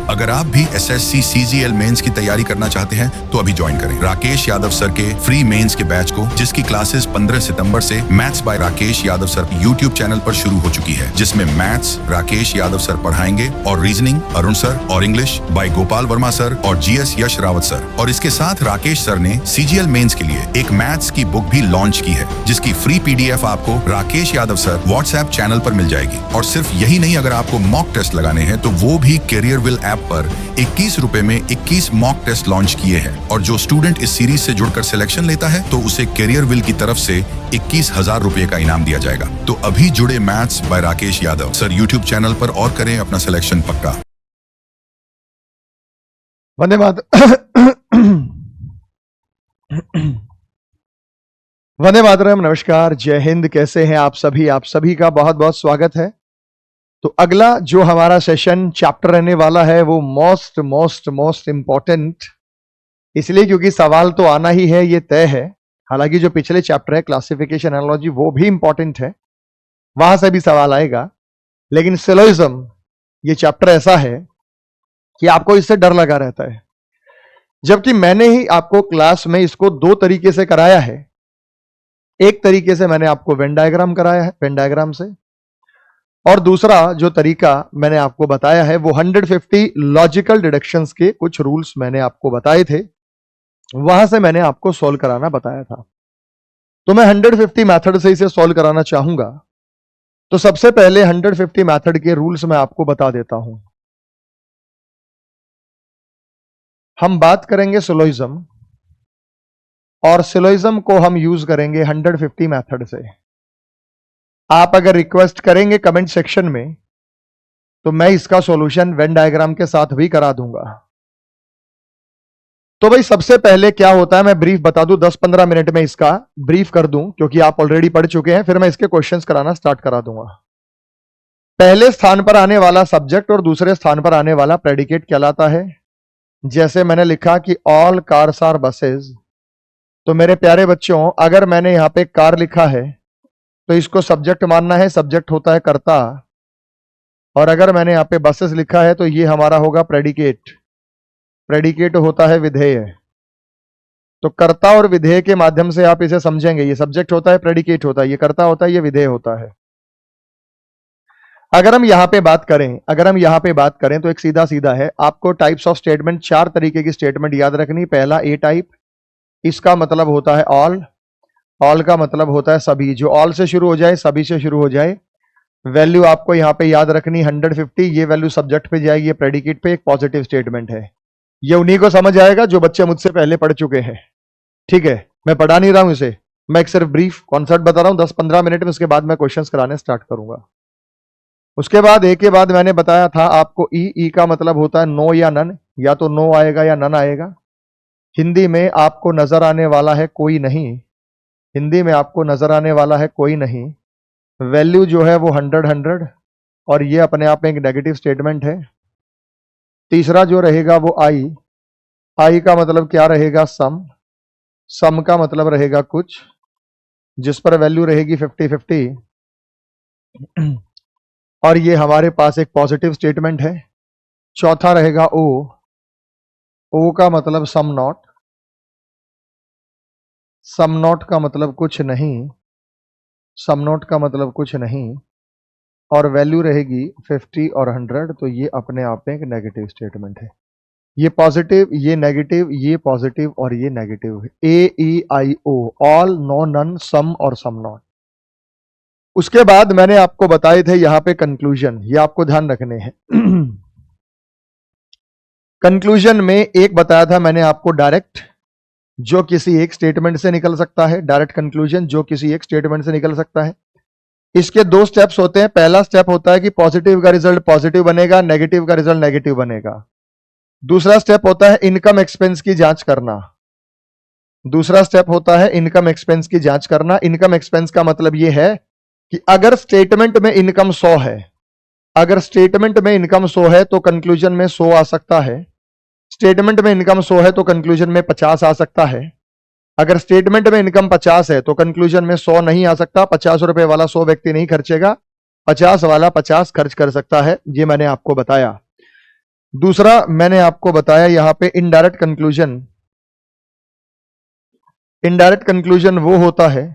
अगर आप भी एसएससी सीजीएल मेंस की तैयारी करना चाहते हैं तो अभी ज्वाइन करें राकेश यादव सर के फ्री मेंस के बैच को, जिसकी क्लासेस 15 सितंबर से maths by Rakesh Yadav sir YouTube channel पर शुरू हो चुकी है, जिसमें मैथ्स राकेश यादव सर पढ़ाएंगे और रीजनिंग अरुण सर और English by Gopal Verma sir और जीएस यश रावत सर। और इसके साथ राकेश सर ने सीजीएल मेंस के लिए एक मैथ्स की बुक भी लॉन्च की है, जिसकी फ्री पीडीएफ आपको Rakesh Yadav sir WhatsApp channel पर मिल जाएगी। और सिर्फ यही नहीं, अगर आपको मॉक टेस्ट लगाने हैं तो वो भी कैरियर विल ऐप पर 21 रुपए में 21 मॉक टेस्ट लॉन्च किए हैं। और जो स्टूडेंट इस सीरीज से जुड़कर सिलेक्शन लेता है तो उसे कैरियर विल की तरफ से 21,000 रुपए का इनाम दिया जाएगा। तो अभी जुड़े maths by Rakesh Yadav sir YouTube channel पर और करें अपना सिलेक्शन पक्का। वंदे मातरम। वंदे मातरम, नमस्कार, जय हिंद। कैसे हैं आप सभी? आप सभी का बहुत बहुत स्वागत है। तो अगला जो हमारा सेशन चैप्टर रहने वाला है वो मोस्ट इंपॉर्टेंट, इसलिए क्योंकि सवाल तो आना ही है, ये तय है। हालांकि जो पिछले चैप्टर है क्लासिफिकेशन एनालॉजी वो भी इंपॉर्टेंट है, वहां से भी सवाल आएगा। लेकिन सिलोइज्म ये चैप्टर ऐसा है कि आपको इससे डर लगा रहता है, जबकि मैंने ही आपको क्लास में इसको दो तरीके से कराया है। एक तरीके से मैंने आपको वेन डायग्राम कराया है, वेन डायग्राम से, और दूसरा जो तरीका मैंने आपको बताया है वो 150 लॉजिकल डिडक्शंस के कुछ रूल्स मैंने आपको बताए थे, वहां से मैंने आपको सॉल्व कराना बताया था। तो मैं 150 मेथड से इसे सॉल्व कराना चाहूंगा। तो सबसे पहले 150 मेथड के रूल्स मैं आपको बता देता हूं। हम बात करेंगे सिलोइज्म, और सिलोइज्म को हम यूज करेंगे 150 मेथड से। आप अगर रिक्वेस्ट करेंगे कमेंट सेक्शन में तो मैं इसका सॉल्यूशन वेन डायग्राम के साथ भी करा दूंगा। तो भाई सबसे पहले क्या होता है मैं ब्रीफ बता दूं, 10-15 मिनट में इसका ब्रीफ कर दूं, क्योंकि आप ऑलरेडी पढ़ चुके हैं। फिर मैं इसके क्वेश्चंस कराना स्टार्ट करा दूंगा। पहले स्थान पर आने वाला सब्जेक्ट और दूसरे स्थान पर आने वाला प्रेडिकेट कहलाता है। जैसे मैंने लिखा कि ऑल कार्स आर बसेज, तो मेरे प्यारे बच्चों अगर मैंने यहां पे कार लिखा है तो इसको सब्जेक्ट मानना है, सब्जेक्ट होता है कर्ता। और अगर मैंने यहां पे बसेस लिखा है तो ये हमारा होगा प्रेडिकेट, प्रेडिकेट होता है विधेय। तो कर्ता और विधेय के माध्यम से आप इसे समझेंगे, ये सब्जेक्ट होता है, प्रेडिकेट होता है, ये कर्ता होता है, ये विधेय होता है। अगर हम यहां पे बात करें तो एक सीधा सीधा है। आपको टाइप्स ऑफ स्टेटमेंट, 4 तरीके की स्टेटमेंट याद रखनी। पहला ए टाइप, इसका मतलब होता है ऑल, ऑल का मतलब होता है सभी, जो ऑल से शुरू हो जाए, सभी से शुरू हो जाए। वैल्यू आपको यहां पे याद रखनी 150, ये वैल्यू सब्जेक्ट पे जाएगी, ये प्रेडिकेट पे, एक पॉजिटिव स्टेटमेंट है। ये उन्हीं को समझ आएगा जो बच्चे मुझसे पहले पढ़ चुके हैं, ठीक है। मैं पढ़ा नहीं रहा हूं इसे, मैं एक सिर्फ ब्रीफ कॉन्सेप्ट बता रहा हूं 10-15 मिनट में। उसके बाद मैं क्वेश्चंस कराने स्टार्ट करूंगा। उसके बाद ए के बाद मैंने बताया था आपको ई का मतलब होता है नो या नन, या तो नो आएगा या नन आएगा। हिंदी में आपको नजर आने वाला है कोई नहीं, हिंदी में आपको नजर आने वाला है कोई नहीं। वैल्यू जो है वो 100, और ये अपने आप में एक नेगेटिव स्टेटमेंट है। तीसरा जो रहेगा वो आई का मतलब क्या रहेगा? सम का मतलब रहेगा कुछ, जिस पर वैल्यू रहेगी 50-50, और ये हमारे पास एक पॉजिटिव स्टेटमेंट है। चौथा रहेगा ओ का मतलब सम नॉट का मतलब कुछ नहीं, सम नॉट का मतलब कुछ नहीं, और वैल्यू रहेगी 50 और 100। तो ये अपने आप में एक नेगेटिव स्टेटमेंट है। ये पॉजिटिव, ये नेगेटिव, ये पॉजिटिव और ये नेगेटिव है। AEIO, ऑल, नो, नन, सम और सम नॉट। उसके बाद मैंने आपको बताए थे यहां पे कंक्लूजन, ये आपको ध्यान रखने हैं। कंक्लूजन में एक बताया था मैंने आपको डायरेक्ट, जो किसी एक स्टेटमेंट से निकल सकता है, डायरेक्ट कंक्लूजन जो किसी एक स्टेटमेंट से निकल सकता है। इसके 2 स्टेप्स होते हैं। पहला स्टेप होता है कि पॉजिटिव का रिजल्ट पॉजिटिव बनेगा, नेगेटिव का रिजल्ट नेगेटिव बनेगा। दूसरा स्टेप होता है इनकम एक्सपेंस की जांच करना। दूसरा स्टेप होता है इनकम एक्सपेंस की जांच करना। इनकम एक्सपेंस का मतलब यह है कि अगर स्टेटमेंट में इनकम 100 है, अगर स्टेटमेंट में इनकम 100 है तो कंक्लूजन में 100 आ सकता है। स्टेटमेंट में इनकम 100 है तो कंक्लूजन में 50 आ सकता है। अगर स्टेटमेंट में इनकम 50 है तो कंक्लूजन में 100 नहीं आ सकता। 50 रुपए वाला 100 व्यक्ति नहीं खर्चेगा, 50 वाला 50 खर्च कर सकता है। ये मैंने आपको बताया। दूसरा मैंने आपको बताया यहां पे इनडायरेक्ट कंक्लूजन। इनडायरेक्ट कंक्लूजन वो होता है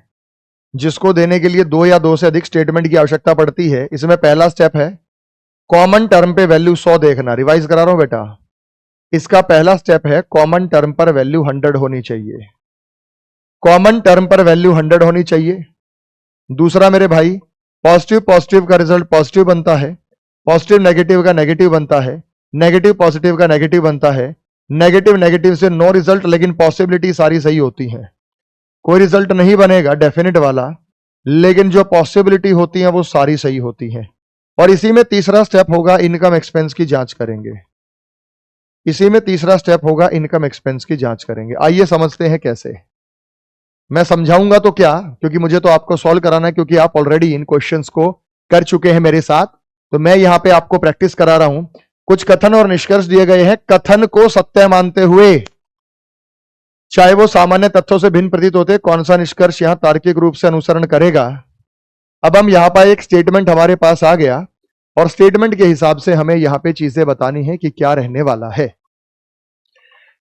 जिसको देने के लिए दो या दो से अधिक स्टेटमेंट की आवश्यकता पड़ती है। इसमें पहला स्टेप है कॉमन टर्म पे वैल्यू 100 देखना। रिवाइज करा रहा हूं बेटा, इसका पहला स्टेप है कॉमन टर्म पर वैल्यू 100 होनी चाहिए। कॉमन टर्म पर वैल्यू 100 होनी चाहिए। दूसरा मेरे भाई, पॉजिटिव पॉजिटिव का रिजल्ट पॉजिटिव बनता है, पॉजिटिव नेगेटिव का नेगेटिव बनता है, नेगेटिव पॉजिटिव का नेगेटिव बनता है, नेगेटिव नेगेटिव से नो रिजल्ट, लेकिन पॉसिबिलिटी सारी सही होती है। कोई रिजल्ट नहीं बनेगा डेफिनेट वाला, लेकिन जो पॉसिबिलिटी होती है वो सारी सही होती है। और इसी में तीसरा स्टेप होगा इनकम एक्सपेंस की जांच करेंगे। इसी में तीसरा स्टेप होगा इनकम एक्सपेंस की जांच करेंगे। आइए समझते हैं कैसे। मैं समझाऊंगा तो क्या, क्योंकि मुझे तो आपको सॉल्व कराना है, क्योंकि आप ऑलरेडी इन क्वेश्चंस को कर चुके हैं मेरे साथ। तो मैं यहां पे आपको प्रैक्टिस करा रहा हूं। कुछ कथन और निष्कर्ष दिए गए हैं। कथन को सत्य मानते हुए, चाहे वो सामान्य तथ्यों से भिन्न प्रतीत होते, कौन सा निष्कर्ष यहां तार्किक रूप से अनुसरण करेगा। अब हम यहां पर एक स्टेटमेंट हमारे पास आ गया और स्टेटमेंट के हिसाब से हमें यहां पे चीजें बतानी है कि क्या रहने वाला है।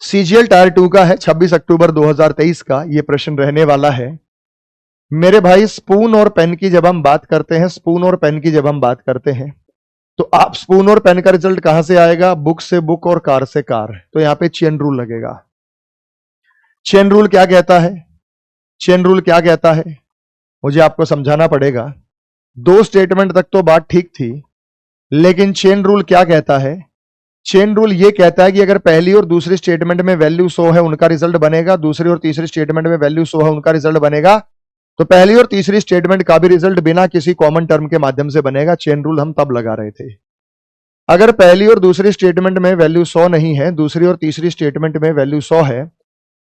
सीजीएल टायर 2 का है, 26 अक्टूबर 2023 का ये प्रश्न रहने वाला है। मेरे भाई स्पून और पेन की जब हम बात करते हैं, स्पून और पेन की जब हम बात करते हैं, तो आप स्पून और पेन का रिजल्ट कहां से आएगा? बुक से बुक और कार से कार। तो यहां पे चेन रूल लगेगा। चेन रूल क्या कहता है? चेन रूल क्या कहता है मुझे आपको समझाना पड़ेगा। दो स्टेटमेंट तक तो बात ठीक थी, लेकिन चेन रूल क्या कहता है? चेन रूल ये कहता है कि अगर पहली और दूसरी स्टेटमेंट में वैल्यू 100 है उनका रिजल्ट बनेगा, दूसरी और तीसरी स्टेटमेंट में वैल्यू 100 है उनका रिजल्ट बनेगा, तो पहली और तीसरी स्टेटमेंट का भी रिजल्ट बिना किसी कॉमन टर्म के माध्यम से बनेगा। चेन रूल हम तब लगा रहे थे अगर पहली और दूसरी स्टेटमेंट में वैल्यू 100 नहीं है, दूसरी और तीसरी स्टेटमेंट में वैल्यू 100 है,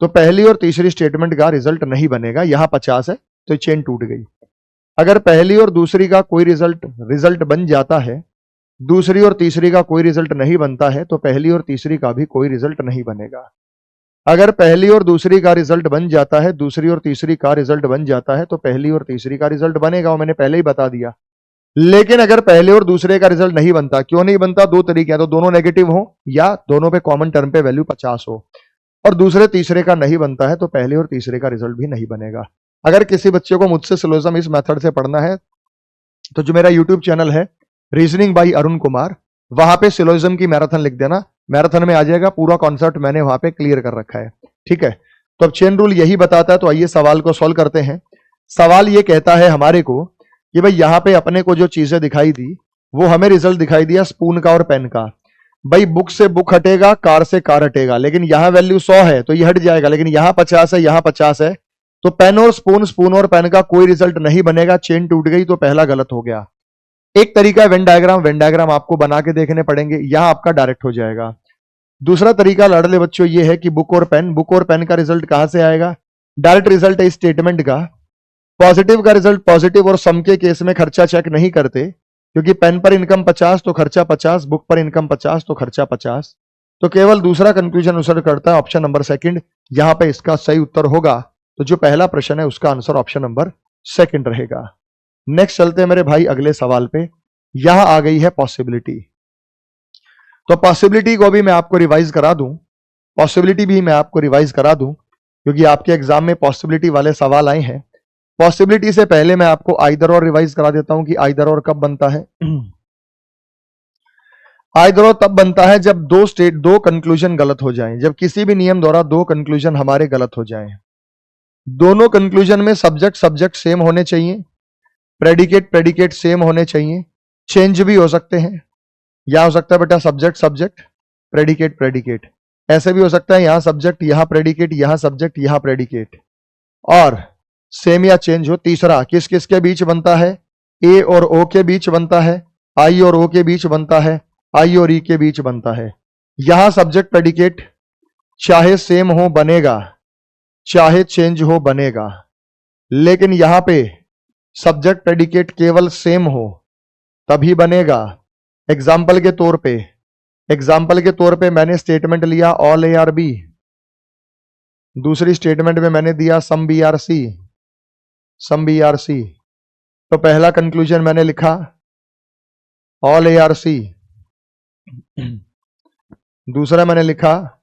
तो पहली और तीसरी स्टेटमेंट का रिजल्ट नहीं बनेगा। यहां 50 है तो चेन टूट गई। अगर पहली और दूसरी का कोई रिजल्ट बन जाता है, दूसरी और तीसरी का कोई रिजल्ट नहीं बनता है, तो पहली और तीसरी का भी कोई रिजल्ट नहीं बनेगा। अगर पहली और दूसरी का रिजल्ट बन जाता है, दूसरी और तीसरी का रिजल्ट बन जाता है, तो पहली और तीसरी का रिजल्ट बनेगा, वो मैंने पहले ही बता दिया। लेकिन अगर पहले और दूसरे का रिजल्ट नहीं बनता, क्यों नहीं बनता? दो तरीके हैं, तो दोनों नेगेटिव हो या दोनों पे कॉमन टर्म पे वैल्यू 50 हो, और दूसरे तीसरे का नहीं बनता है, तो पहले और तीसरे का रिजल्ट भी नहीं बनेगा। अगर किसी बच्चे को मुझसे सिलोजिज्म इस मेथड से पढ़ना है, तो जो मेरा यूट्यूब चैनल है रीजनिंग बाई अरुण कुमार, वहां पे सिलोजिज्म की मैराथन लिख देना, मैराथन में आ जाएगा। पूरा कॉन्सेप्ट मैंने वहां पे क्लियर कर रखा है, ठीक है। तो अब चेन रूल यही बताता है। तो आइए सवाल को सॉल्व करते हैं। सवाल ये कहता है हमारे को कि भाई यहां पे अपने को जो चीजें दिखाई दी, वो हमें रिजल्ट दिखाई दिया स्पून का और पेन का। भाई बुक से बुक हटेगा, कार से कार हटेगा, लेकिन यहां वैल्यू 100 है तो ये हट जाएगा, लेकिन यहां 50 है, यहां 50 है, तो पेन और स्पून, स्पून और पेन का कोई रिजल्ट नहीं बनेगा। चेन टूट गई, तो पहला गलत हो गया। एक तरीका है वेन डायग्राम, वेन डायग्राम आपको बना के देखने पड़ेंगे, यहां आपका डायरेक्ट हो जाएगा। दूसरा तरीका लाडले बच्चों ये है कि बुक और पेन का रिजल्ट कहां से आएगा? डायरेक्ट रिजल्ट है इस स्टेटमेंट का। पॉजिटिव का रिजल्ट पॉजिटिव, और सम के केस में खर्चा चेक नहीं करते, क्योंकि पेन पर इनकम 50 तो खर्चा 50, बुक पर इनकम 50 तो खर्चा 50। तो केवल दूसरा कंक्लूजन अनुसर करता है ऑप्शन नंबर सेकंड। यहां पे इसका सही उत्तर होगा। तो जो पहला प्रश्न है उसका आंसर ऑप्शन नंबर सेकंड रहेगा। नेक्स्ट चलते हैं मेरे भाई अगले सवाल पे। यहां आ गई है पॉसिबिलिटी। तो पॉसिबिलिटी को भी मैं आपको रिवाइज करा दूं, पॉसिबिलिटी भी मैं आपको रिवाइज करा दूं, क्योंकि आपके एग्जाम में पॉसिबिलिटी वाले सवाल आए हैं। पॉसिबिलिटी से पहले मैं आपको आइदर और रिवाइज करा देता हूं कि आइदर और कब बनता है। आइदर और तब बनता है जब दो कंक्लूजन गलत हो जाएं, जब किसी भी नियम द्वारा दो कंक्लूजन हमारे गलत हो जाएं। दोनों कंक्लूजन में सब्जेक्ट सेम होने चाहिए, प्रेडिकेट सेम होने चाहिए, चेंज भी हो सकते हैं। यहां हो सकता है बेटा सब्जेक्ट प्रेडिकेट, ऐसे भी हो सकता है यहां सब्जेक्ट यहां प्रेडिकेट, यहां सब्जेक्ट यहां प्रेडिकेट, और सेम या चेंज हो। तीसरा किस किस के बीच बनता है? ए और ओ के बीच बनता है, आई और ओ के बीच बनता है, आई और ई के बीच बनता है। यहां सब्जेक्ट प्रेडिकेट चाहे सेम हो बनेगा, चाहे चेंज हो बनेगा, लेकिन यहां पे सब्जेक्ट प्रेडिकेट केवल सेम हो तभी बनेगा। एग्जाम्पल के तौर पे मैंने स्टेटमेंट लिया ऑल ए आर बी, दूसरी स्टेटमेंट में मैंने दिया सम बी आर सी। तो पहला कंक्लूजन मैंने लिखा ऑल ए आर सी, दूसरा मैंने लिखा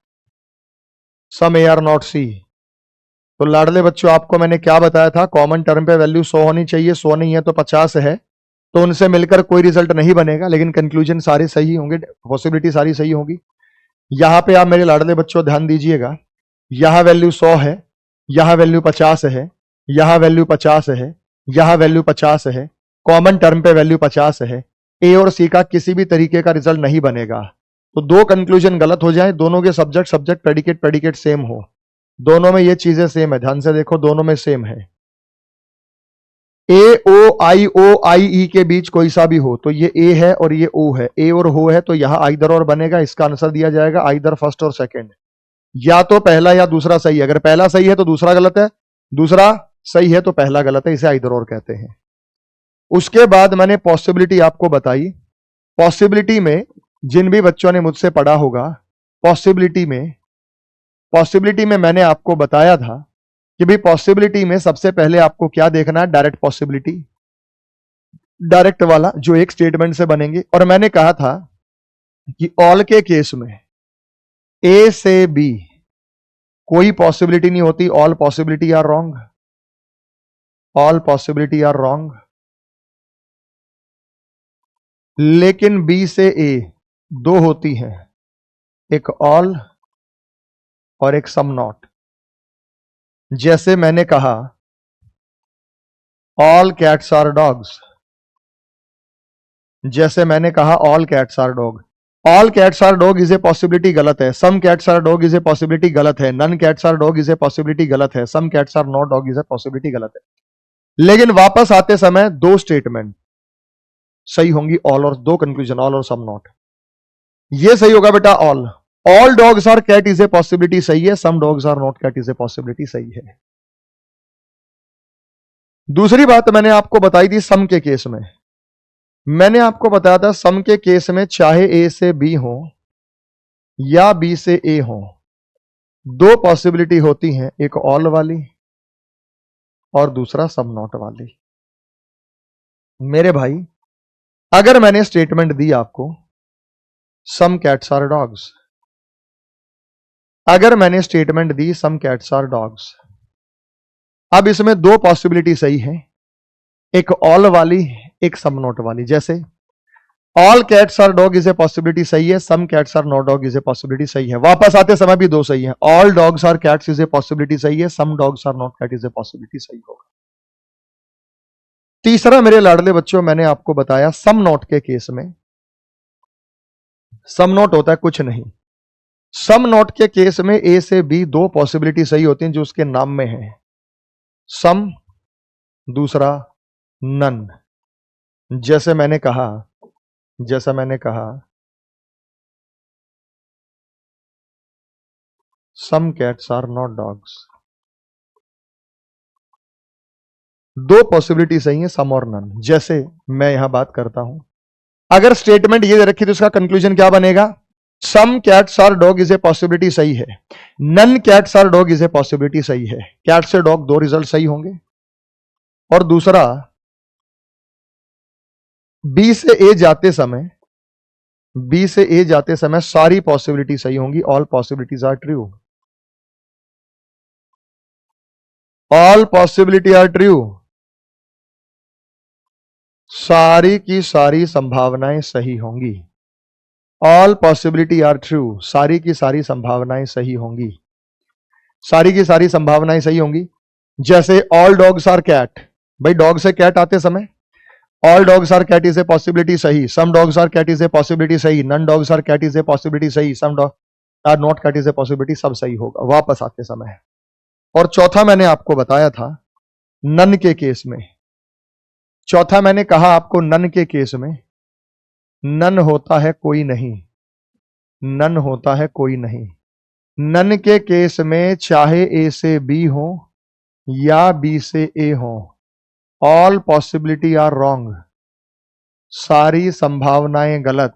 सम ए आर नॉट सी। तो लाडले बच्चों आपको मैंने क्या बताया था, कॉमन टर्म पे वैल्यू 100 होनी चाहिए, 100 नहीं है तो 50 है, तो उनसे मिलकर कोई रिजल्ट नहीं बनेगा, लेकिन कंक्लूजन सारे सही होंगे, पॉसिबिलिटी सारी सही होगी। यहां पे आप मेरे लाडले बच्चों ध्यान दीजिएगा, यहां वैल्यू 100 है, यहां वैल्यू 50 है, यहां वैल्यू 50 है, यहां वैल्यू 50 है, कॉमन टर्म पे वैल्यू 50 है, ए और सी का किसी भी तरीके का रिजल्ट नहीं बनेगा। तो दो कंक्लूजन गलत हो जाए, दोनों के subject subject predicate predicate same हो, दोनों में ये चीजें सेम है, ध्यान से देखो दोनों में सेम है। ए ओ आई ई के बीच कोई सा भी हो, तो ये ए है और ये ओ है, ए और हो है, तो यहां आइदर और बनेगा, इसका आंसर दिया जाएगा आइदर फर्स्ट और सेकंड, या तो पहला या दूसरा सही है। अगर पहला सही है तो दूसरा गलत है, दूसरा सही है तो पहला गलत है, इसे आइदर और कहते हैं। उसके बाद मैंने पॉसिबिलिटी आपको बताई। पॉसिबिलिटी में जिन भी बच्चों ने मुझसे पढ़ा होगा, पॉसिबिलिटी में मैंने आपको बताया था कि भाई पॉसिबिलिटी में सबसे पहले आपको क्या देखना है, डायरेक्ट पॉसिबिलिटी, डायरेक्ट वाला जो एक स्टेटमेंट से बनेंगे। और मैंने कहा था कि ऑल के केस में ए से बी कोई पॉसिबिलिटी नहीं होती, all possibility are wrong, all possibility are wrong. लेकिन बी से ए दो होती हैं, एक ऑल और एक सम नॉट। जैसे मैंने कहा ऑल कैट्स आर डॉग्स, जैसे मैंने कहा all cats are dog, all cats are dog is a possibility गलत है, some cats are dog is a possibility गलत है, none cats are dog is a possibility गलत है, some cats are not dog is a possibility गलत है। लेकिन वापस आते समय दो स्टेटमेंट सही होंगी, ऑल और दो कंक्लूजन, ऑल और सम नॉट। ये सही होगा बेटा all dogs are cat is a possibility सही है, some dogs are not cat is a possibility सही है। दूसरी बात मैंने आपको बताई थी सम के केस में, मैंने आपको बताया था सम के केस में चाहे ए से बी हो या बी से ए हो, दो पॉसिबिलिटी होती हैं, एक ऑल वाली और दूसरा सम नॉट वाली। मेरे भाई अगर मैंने स्टेटमेंट दी आपको सम कैट्स आर डॉग्स, अगर मैंने स्टेटमेंट दी सम कैट्स आर डॉग्स, अब इसमें दो पॉसिबिलिटी सही है, एक ऑल वाली एक सम नॉट वाली। जैसे all cats are dog is a possibility सही है, some cats are not dog is a possibility सही है। वापस आते समय भी दो सही है, all dogs are cats is a possibility सही है, some dogs are not cat is a possibility सही होगा। तीसरा मेरे लाडले बच्चों मैंने आपको बताया सम नॉट के केस में, सम नॉट होता है कुछ नहीं, सम नॉट के केस में ए से बी दो पॉसिबिलिटी सही होती हैं जो उसके नाम में है, सम दूसरा नन। जैसे मैंने कहा some cats are not dogs, दो पॉसिबिलिटी सही है सम और नन। जैसे मैं यहां बात करता हूं, अगर स्टेटमेंट ये दे रखी तो इसका कंक्लूजन क्या बनेगा, some cats are dog is a possibility सही है, none cats are dog is a possibility सही है। कैट से डॉग दो रिजल्ट सही होंगे। और दूसरा बी से ए जाते समय सारी पॉसिबिलिटी सही होंगी, all possibilities are true, all possibility are true, सारी की सारी संभावनाएं सही होंगी, ऑल पॉसिबिलिटी आर ट्रू, सारी की सारी संभावनाएं सही होंगी, सारी की सारी संभावनाएं सही होंगी। जैसे ऑल डॉग्स आर कैट, भाई डॉग से कैट आते समय all dogs are cat is a possibility सही, some dogs are cat is a possibility सही, none dogs are cat is a possibility सही, some dog are not cat is a possibility, सब सही होगा वापस आते समय। और चौथा मैंने आपको बताया था नन के केस में, चौथा मैंने कहा आपको नन के केस में नन होता है कोई नहीं, नन होता है कोई नहीं। नन के केस में चाहे ए से बी हो या बी से ए हो, ऑल पॉसिबिलिटी आर रॉन्ग, सारी संभावनाएं गलत,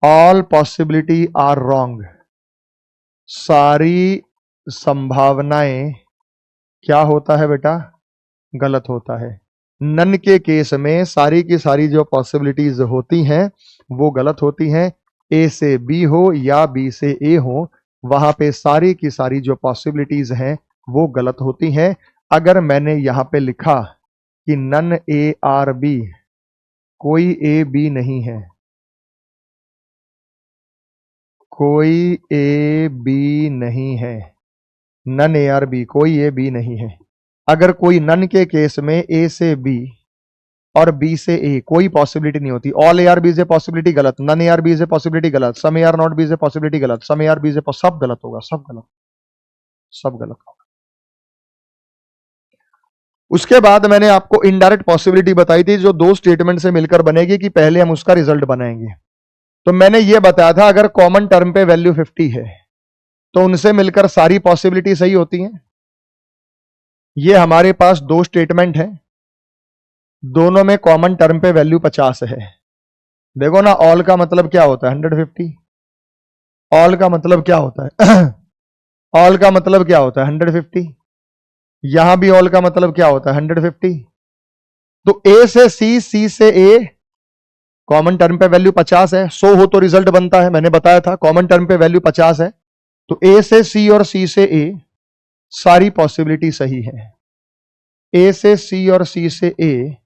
ऑल पॉसिबिलिटी आर रॉन्ग, सारी संभावनाएं क्या होता है बेटा, गलत होता है। नन के केस में सारी की सारी जो पॉसिबिलिटीज होती हैं वो गलत होती हैं, ए से बी हो या बी से ए हो, वहां पे सारी की सारी जो पॉसिबिलिटीज हैं वो गलत होती हैं। अगर मैंने यहां पे लिखा कि नन ए आर बी, कोई ए बी नहीं है, कोई ए बी नहीं है, नन ए आर बी, कोई ए बी नहीं है। अगर कोई नन के केस में ए से बी और बी से ए कोई पॉसिबिलिटी नहीं होती, all A are B is a possibility गलत, none A are B is a possibility गलत, some A are not B is a possibility गलत, some A are B is a, सब गलत होगा, सब गलत, सब गलत होगा। उसके बाद मैंने आपको इनडायरेक्ट पॉसिबिलिटी बताई थी जो दो स्टेटमेंट से मिलकर बनेगी, कि पहले हम उसका रिजल्ट बनाएंगे। तो मैंने यह बताया था अगर कॉमन टर्म पे वैल्यू 50 है तो उनसे मिलकर सारी पॉसिबिलिटी सही होती हैं। ये हमारे पास दो स्टेटमेंट है, दोनों में कॉमन टर्म पे वैल्यू 50 है। देखो ना, ऑल का मतलब क्या होता है 150, ऑल का मतलब क्या होता है ऑल का मतलब क्या होता है 150, यहां भी ऑल का मतलब क्या होता है 150। तो ए से सी, सी से ए, कॉमन टर्म पे वैल्यू 50 है, 100 हो तो रिजल्ट बनता है, मैंने बताया था कॉमन टर्म पे वैल्यू 50 है। तो ए से सी और सी से ए सारी पॉसिबिलिटी सही है, ए से सी और सी से ए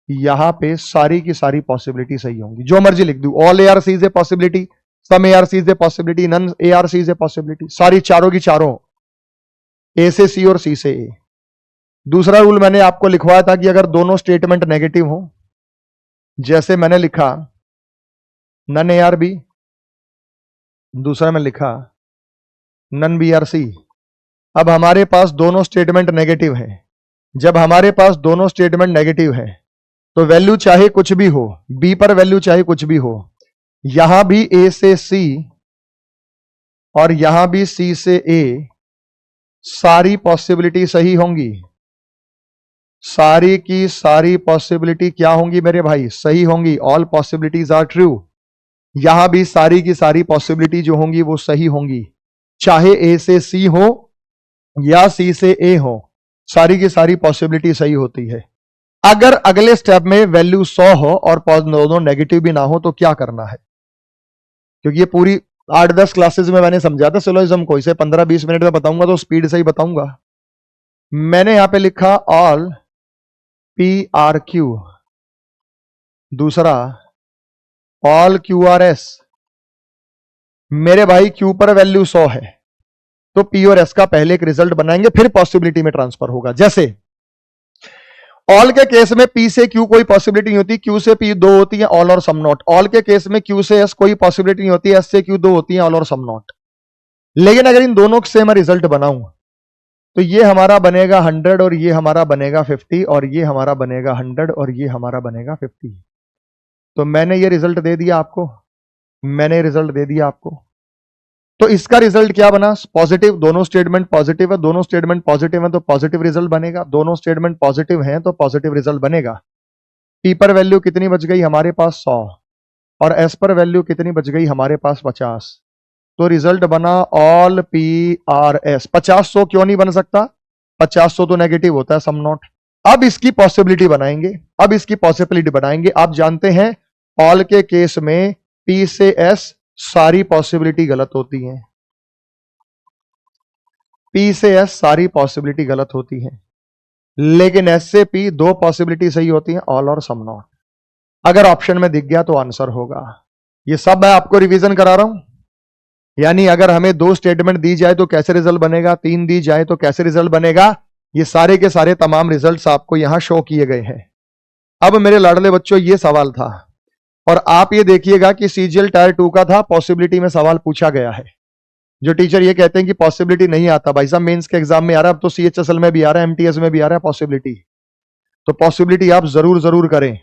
यहां पे सारी की सारी पॉसिबिलिटी सही होंगी, जो मर्जी लिख दू, all A are C is a possibility, some A are C is a possibility, none A are C is a possibility, सारी चारों की चारों, ए से सी और सी से ए। दूसरा रूल मैंने आपको लिखवाया था कि अगर दोनों स्टेटमेंट नेगेटिव हो, जैसे मैंने लिखा नन ए आर बी, दूसरा में लिखा नन बी आर सी। अब हमारे पास दोनों स्टेटमेंट नेगेटिव है, जब हमारे पास दोनों स्टेटमेंट नेगेटिव है तो वैल्यू चाहे कुछ भी हो, बी पर वैल्यू चाहे कुछ भी हो, यहां भी ए से सी और यहां भी सी से ए सारी पॉसिबिलिटी सही होंगी, सारी की सारी पॉसिबिलिटी क्या होंगी मेरे भाई, सही होंगी, ऑल पॉसिबिलिटीज आर ट्रू। यहां भी सारी की सारी पॉसिबिलिटी जो होंगी वो सही होंगी, चाहे ए से सी हो या सी से ए हो, सारी की सारी पॉसिबिलिटी सही होती है। अगर अगले स्टेप में वैल्यू 100 हो और दोनों नेगेटिव भी ना हो तो क्या करना है, क्योंकि ये पूरी 8-10 क्लासेस में मैंने समझा था सिलोजिज्म को, इसे 15-20 मिनट में बताऊंगा तो स्पीड से ही बताऊंगा। मैंने यहां पे लिखा ऑल पी आर क्यू, दूसरा ऑल क्यू आर एस। मेरे भाई क्यू पर वैल्यू 100 है तो पी और एस का पहले एक रिजल्ट बनाएंगे, फिर पॉसिबिलिटी में ट्रांसफर होगा। जैसे ऑल के केस में पी से क्यू कोई पॉसिबिलिटी नहीं होती, क्यू से पी दो होती है, ऑल और सम नॉट। ऑल के केस में क्यू से एस कोई पॉसिबिलिटी नहीं होती, एस से क्यू दो होती है, ऑल और सम नॉट। लेकिन अगर इन दोनों से मैं रिजल्ट बनाऊं तो ये हमारा बनेगा 100 और ये हमारा बनेगा 50 और ये हमारा बनेगा 100 और ये हमारा बनेगा 50। तो मैंने ये रिजल्ट दे दिया आपको, मैंने रिजल्ट दे दिया आपको। तो इसका रिजल्ट क्या बना, पॉजिटिव, दोनों स्टेटमेंट पॉजिटिव है, दोनों स्टेटमेंट पॉजिटिव है तो पॉजिटिव रिजल्ट बनेगा, दोनों स्टेटमेंट पॉजिटिव हैं तो पॉजिटिव रिजल्ट बनेगा। पी पर वैल्यू कितनी बच गई हमारे पास 100 और एस पर वैल्यू कितनी बच गई हमारे पास 50। तो रिजल्ट बना ऑल पी आर एस। 50-100 क्यों नहीं बन सकता, 50-100 तो नेगेटिव होता है, सम नॉट। अब इसकी पॉसिबिलिटी बनाएंगे, अब इसकी पॉसिबिलिटी बनाएंगे। आप जानते हैं ऑल के केस में पी से एस सारी पॉसिबिलिटी गलत होती है, पी से एस सारी पॉसिबिलिटी गलत होती है, लेकिन एस से पी दो पॉसिबिलिटी सही होती है, ऑल और सम नॉट। अगर ऑप्शन में दिख गया तो आंसर होगा। ये सब मैं आपको रिवीजन करा रहा हूं, यानी अगर हमें दो स्टेटमेंट दी जाए तो कैसे रिजल्ट बनेगा, तीन दी जाए तो कैसे रिजल्ट बनेगा, ये सारे के सारे तमाम रिजल्ट्स आपको यहां शो किए गए हैं। अब मेरे लाडले बच्चों ये सवाल था और आप ये देखिएगा कि सीजीएल टायर 2 का था, पॉसिबिलिटी में सवाल पूछा गया है। जो टीचर ये कहते हैं कि पॉसिबिलिटी नहीं आता, भाई साहब मेंस के एग्जाम में आ रहा है, अब तो सीएचएसएल में भी आ रहा है, एमटीएस में भी आ रहा है पॉसिबिलिटी, तो पॉसिबिलिटी आप जरूर जरूर करें।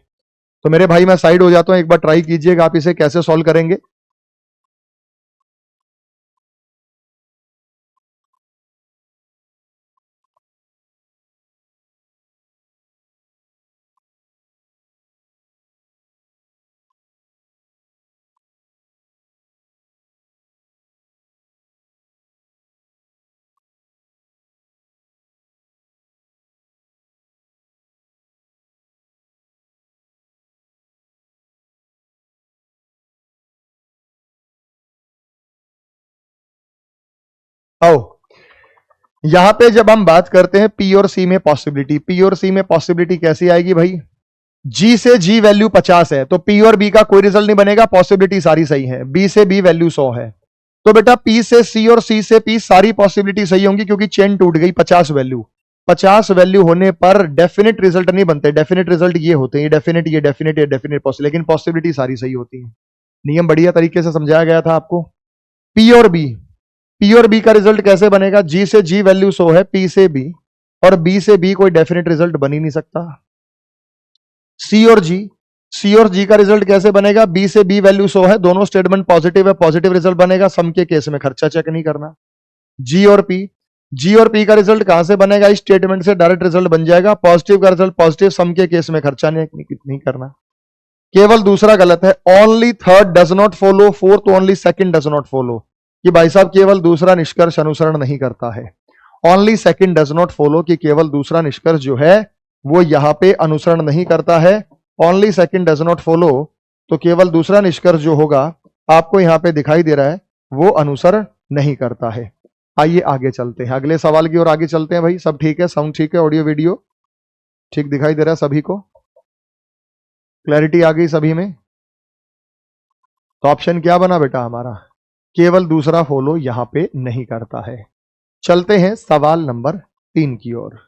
तो मेरे भाई मैं साइड हो जाता हूं, एक बार ट्राई कीजिएगा आप इसे कैसे सॉल्व करेंगे। आओ, यहां पे जब हम बात करते हैं पी और सी में पॉसिबिलिटी, पी और सी में पॉसिबिलिटी कैसी आएगी भाई? जी से जी वैल्यू 50 है तो पी और बी का कोई रिजल्ट नहीं बनेगा, पॉसिबिलिटी सारी सही है। बी से बी वैल्यू 100 है तो बेटा पी से सी और सी से पी सारी पॉसिबिलिटी सही होंगी क्योंकि चेन टूट गई। 50 वैल्यू होने पर डेफिनेट रिजल्ट नहीं बनते, डेफिनेट रिजल्ट ये होते हैं, ये डेफिनेट ये डेफिनेट ये डेफिनेट पॉसिबल, लेकिन पॉसिबिलिटी सारी सही होती है। नियम बढ़िया तरीके से समझाया गया था आपको। पी और बी, पी और बी का रिजल्ट कैसे बनेगा? जी से जी वैल्यू 100 है पी से बी, और बी से बी कोई डेफिनेट रिजल्ट बन ही नहीं सकता। सी और जी, सी और जी का रिजल्ट कैसे बनेगा? बी से बी वैल्यू 100 है, दोनों स्टेटमेंट पॉजिटिव है, पॉजिटिव रिजल्ट बनेगा, सम के केस में खर्चा चेक नहीं करना। जी और पी, जी और पी का रिजल्ट कहां से बनेगा? इस स्टेटमेंट से डायरेक्ट रिजल्ट बन जाएगा, पॉजिटिव का रिजल्ट पॉजिटिव, सम के केस में खर्चा नहीं करना। केवल दूसरा गलत है, only third does not follow, fourth only second does not follow. कि भाई साहब केवल दूसरा निष्कर्ष अनुसरण नहीं करता है, only second does not follow, कि केवल दूसरा निष्कर्ष जो है वो यहां पे अनुसरण नहीं करता है। Only second does not follow, तो केवल दूसरा निष्कर्ष जो होगा आपको यहां पे दिखाई दे रहा है वो अनुसरण नहीं करता है। आइए आगे चलते हैं, अगले सवाल की ओर आगे चलते हैं। भाई सब ठीक है, साउंड ठीक है, ऑडियो वीडियो ठीक दिखाई दे रहा है सभी को? क्लैरिटी आ गई सभी में? तो ऑप्शन क्या बना बेटा हमारा? केवल दूसरा फॉलो यहां पे नहीं करता है। चलते हैं सवाल नंबर 3 की ओर,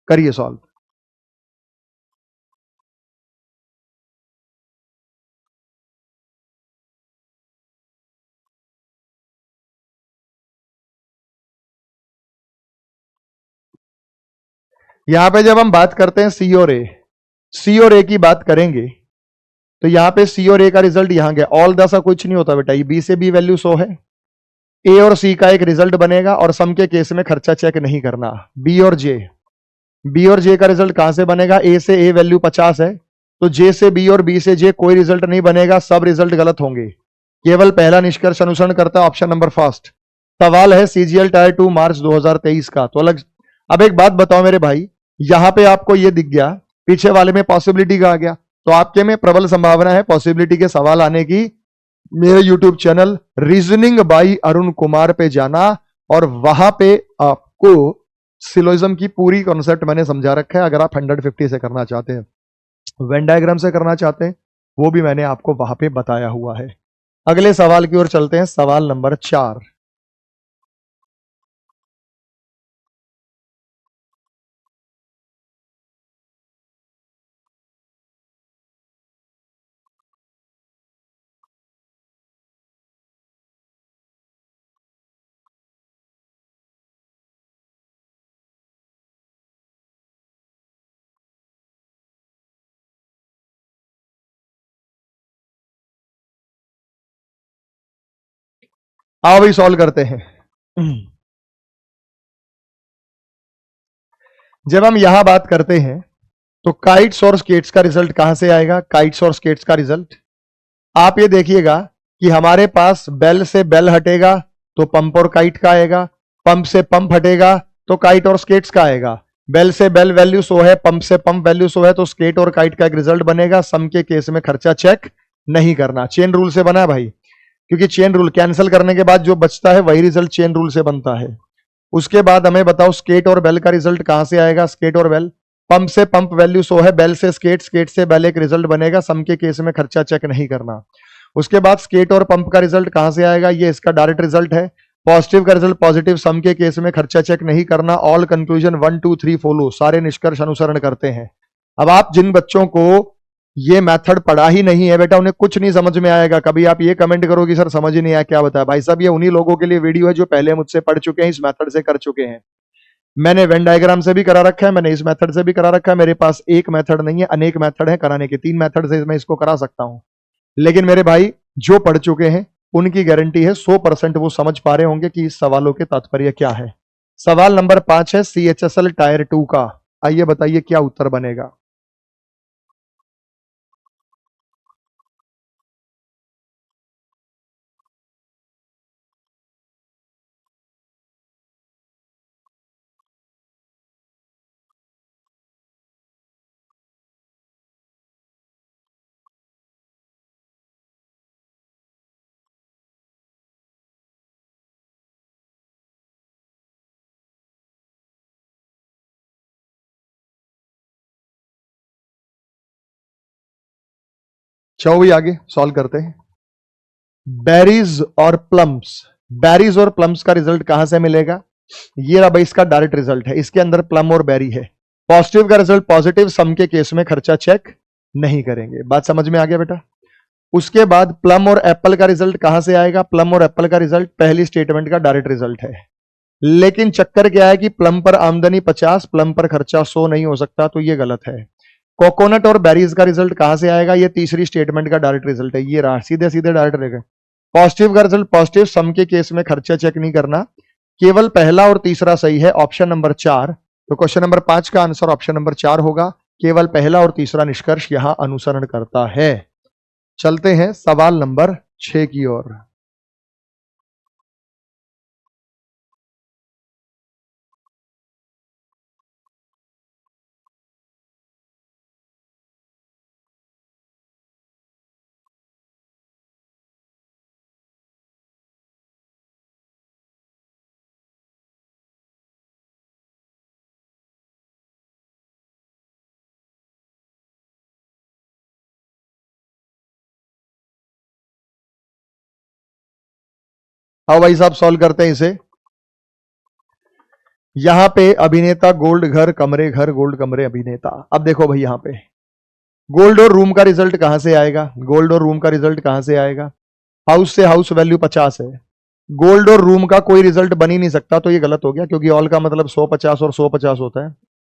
करिए सॉल्व। यहां पे जब हम बात करते हैं सी और ए, सी और ए की बात करेंगे तो यहां पे सी और ए का रिजल्ट यहां गया, ऑल द सा कुछ नहीं होता बेटा, ये बी से बी वैल्यू 100 है, ए और सी का एक रिजल्ट बनेगा और सम के केस में खर्चा चेक नहीं करना। बी और जे, बी और जे का रिजल्ट कहां से बनेगा? ए से ए वैल्यू 50 है तो जे से बी और बी से जे कोई रिजल्ट नहीं बनेगा, सब रिजल्ट गलत होंगे, केवल पहला निष्कर्ष अनुसरण करता है, ऑप्शन नंबर फर्स्ट। सवाल है सीजीएल टायर 2 मार्च 2023 का, तो अलग। अब एक बात बताओ मेरे भाई, यहां पे आपको ये दिख गया, पीछे वाले में पॉसिबिलिटी का आ गया, तो आपके में प्रबल संभावना है पॉसिबिलिटी के सवाल आने की। मेरे YouTube channel reasoning by Arun Kumar पे जाना और वहां पे आपको सिलोइज्म की पूरी कॉन्सेप्ट मैंने समझा रखा है। अगर आप 150 से करना चाहते हैं, वेन डायग्राम से करना चाहते हैं, वो भी मैंने आपको वहां पे बताया हुआ है। अगले सवाल की ओर चलते हैं, सवाल नंबर 4। आओ भाई सॉल्व करते हैं। जब हम यहां बात करते हैं तो काइट्स और स्केट्स का रिजल्ट कहां से आएगा? काइट्स और स्केट्स का रिजल्ट आप ये देखिएगा कि हमारे पास बेल से बेल हटेगा तो पंप और काइट का आएगा, पंप से पंप हटेगा तो काइट और स्केट्स का आएगा। बेल से बेल वैल्यू 100 है, पंप से पंप वैल्यू 100 है तो स्केट और काइट का एक रिजल्ट बनेगा, सम के केस में खर्चा चेक नहीं करना। चेन रूल से बना है भाई, क्योंकि चेन रूल कैंसिल करने के बाद जो बचता है वही रिजल्ट चेन रूल से बनता है। उसके बाद हमें बताओ स्केट और बेल का रिजल्ट कहां से आएगा? स्केट और बेल, पंप से पंप वैल्यू 100 है, बेल से स्केट, स्केट से बेल एक रिजल्ट बनेगा, सम के केस में खर्चा चेक नहीं करना। उसके बाद स्केट और पंप का रिजल्ट कहां से आएगा? ये इसका डायरेक्ट रिजल्ट है, पॉजिटिव का रिजल्ट पॉजिटिव, सम के केस में खर्चा चेक नहीं करना। ऑल कंक्लूजन 1 2 3 फॉलो, सारे निष्कर्ष अनुसरण करते हैं। अब आप जिन बच्चों को ये मेथड पढ़ा ही नहीं है बेटा, उन्हें कुछ नहीं समझ में आएगा। कभी आप ये कमेंट करो कि सर समझ ही नहीं आया, क्या बताया भाई साहब? ये उन्हीं लोगों के लिए वीडियो है जो पहले मुझसे पढ़ चुके हैं, इस मेथड से कर चुके हैं। मैंने वेन डायग्राम से भी करा रखा है, मैंने इस मेथड से भी करा रखा है। मेरे पास एक मेथड नहीं है, अनेक मेथड है कराने के, 3 मेथड से मैं इसको करा सकता हूं। लेकिन मेरे भाई जो पढ़ चुके हैं उनकी गारंटी है 100% वो समझ पा रहे होंगे कि इस सवालों के तात्पर्य क्या है। सवाल नंबर 5 है सीएचएसएल टायर 2 का। आइए बताइए क्या उत्तर बनेगा। चलो भी आगे सॉल्व करते हैं। बेरीज और प्लम्स, बेरीज और प्लम्स का रिजल्ट कहां से मिलेगा? ये रहा भाई इसका डायरेक्ट रिजल्ट है, इसके अंदर प्लम और बेरी है। पॉजिटिव का रिजल्ट पॉजिटिव, सम के केस में खर्चा चेक नहीं करेंगे। बात समझ में आ गया बेटा? उसके बाद प्लम और एप्पल का रिजल्ट कहां से आएगा? प्लम और एप्पल का रिजल्ट पहली स्टेटमेंट का डायरेक्ट रिजल्ट है, लेकिन चक्कर क्या है कि प्लम पर आमदनी 50, प्लम पर खर्चा 100 नहीं हो सकता, तो ये गलत है। कोकोनट और बेरीज का रिजल्ट कहां से आएगा? ये तीसरी स्टेटमेंट का डायरेक्ट रिजल्ट है, ये रहा सीधे सीधे डायरेक्ट रहेगा। पॉजिटिव का रिजल्ट पॉजिटिव, सम के केस में खर्चा चेक नहीं करना, केवल पहला और तीसरा सही है, ऑप्शन नंबर 4। तो क्वेश्चन नंबर 5 का आंसर ऑप्शन नंबर 4 होगा, केवल पहला और तीसरा निष्कर्ष यहां अनुसरण करता है। चलते हैं सवाल नंबर 6 की ओर। आओ भाई साहब सॉल्व करते हैं इसे। यहां पे अभिनेता गोल्ड घर कमरे घर गोल्ड कमरे अभिनेता। अब देखो भाई यहां पे गोल्ड और रूम का रिजल्ट कहां से आएगा? गोल्ड और रूम का रिजल्ट कहां से आएगा? हाउस से हाउस वैल्यू 50 है, गोल्ड और रूम का कोई रिजल्ट बन ही नहीं सकता, तो ये गलत हो गया, क्योंकि ऑल का मतलब 150 और 150 होता है।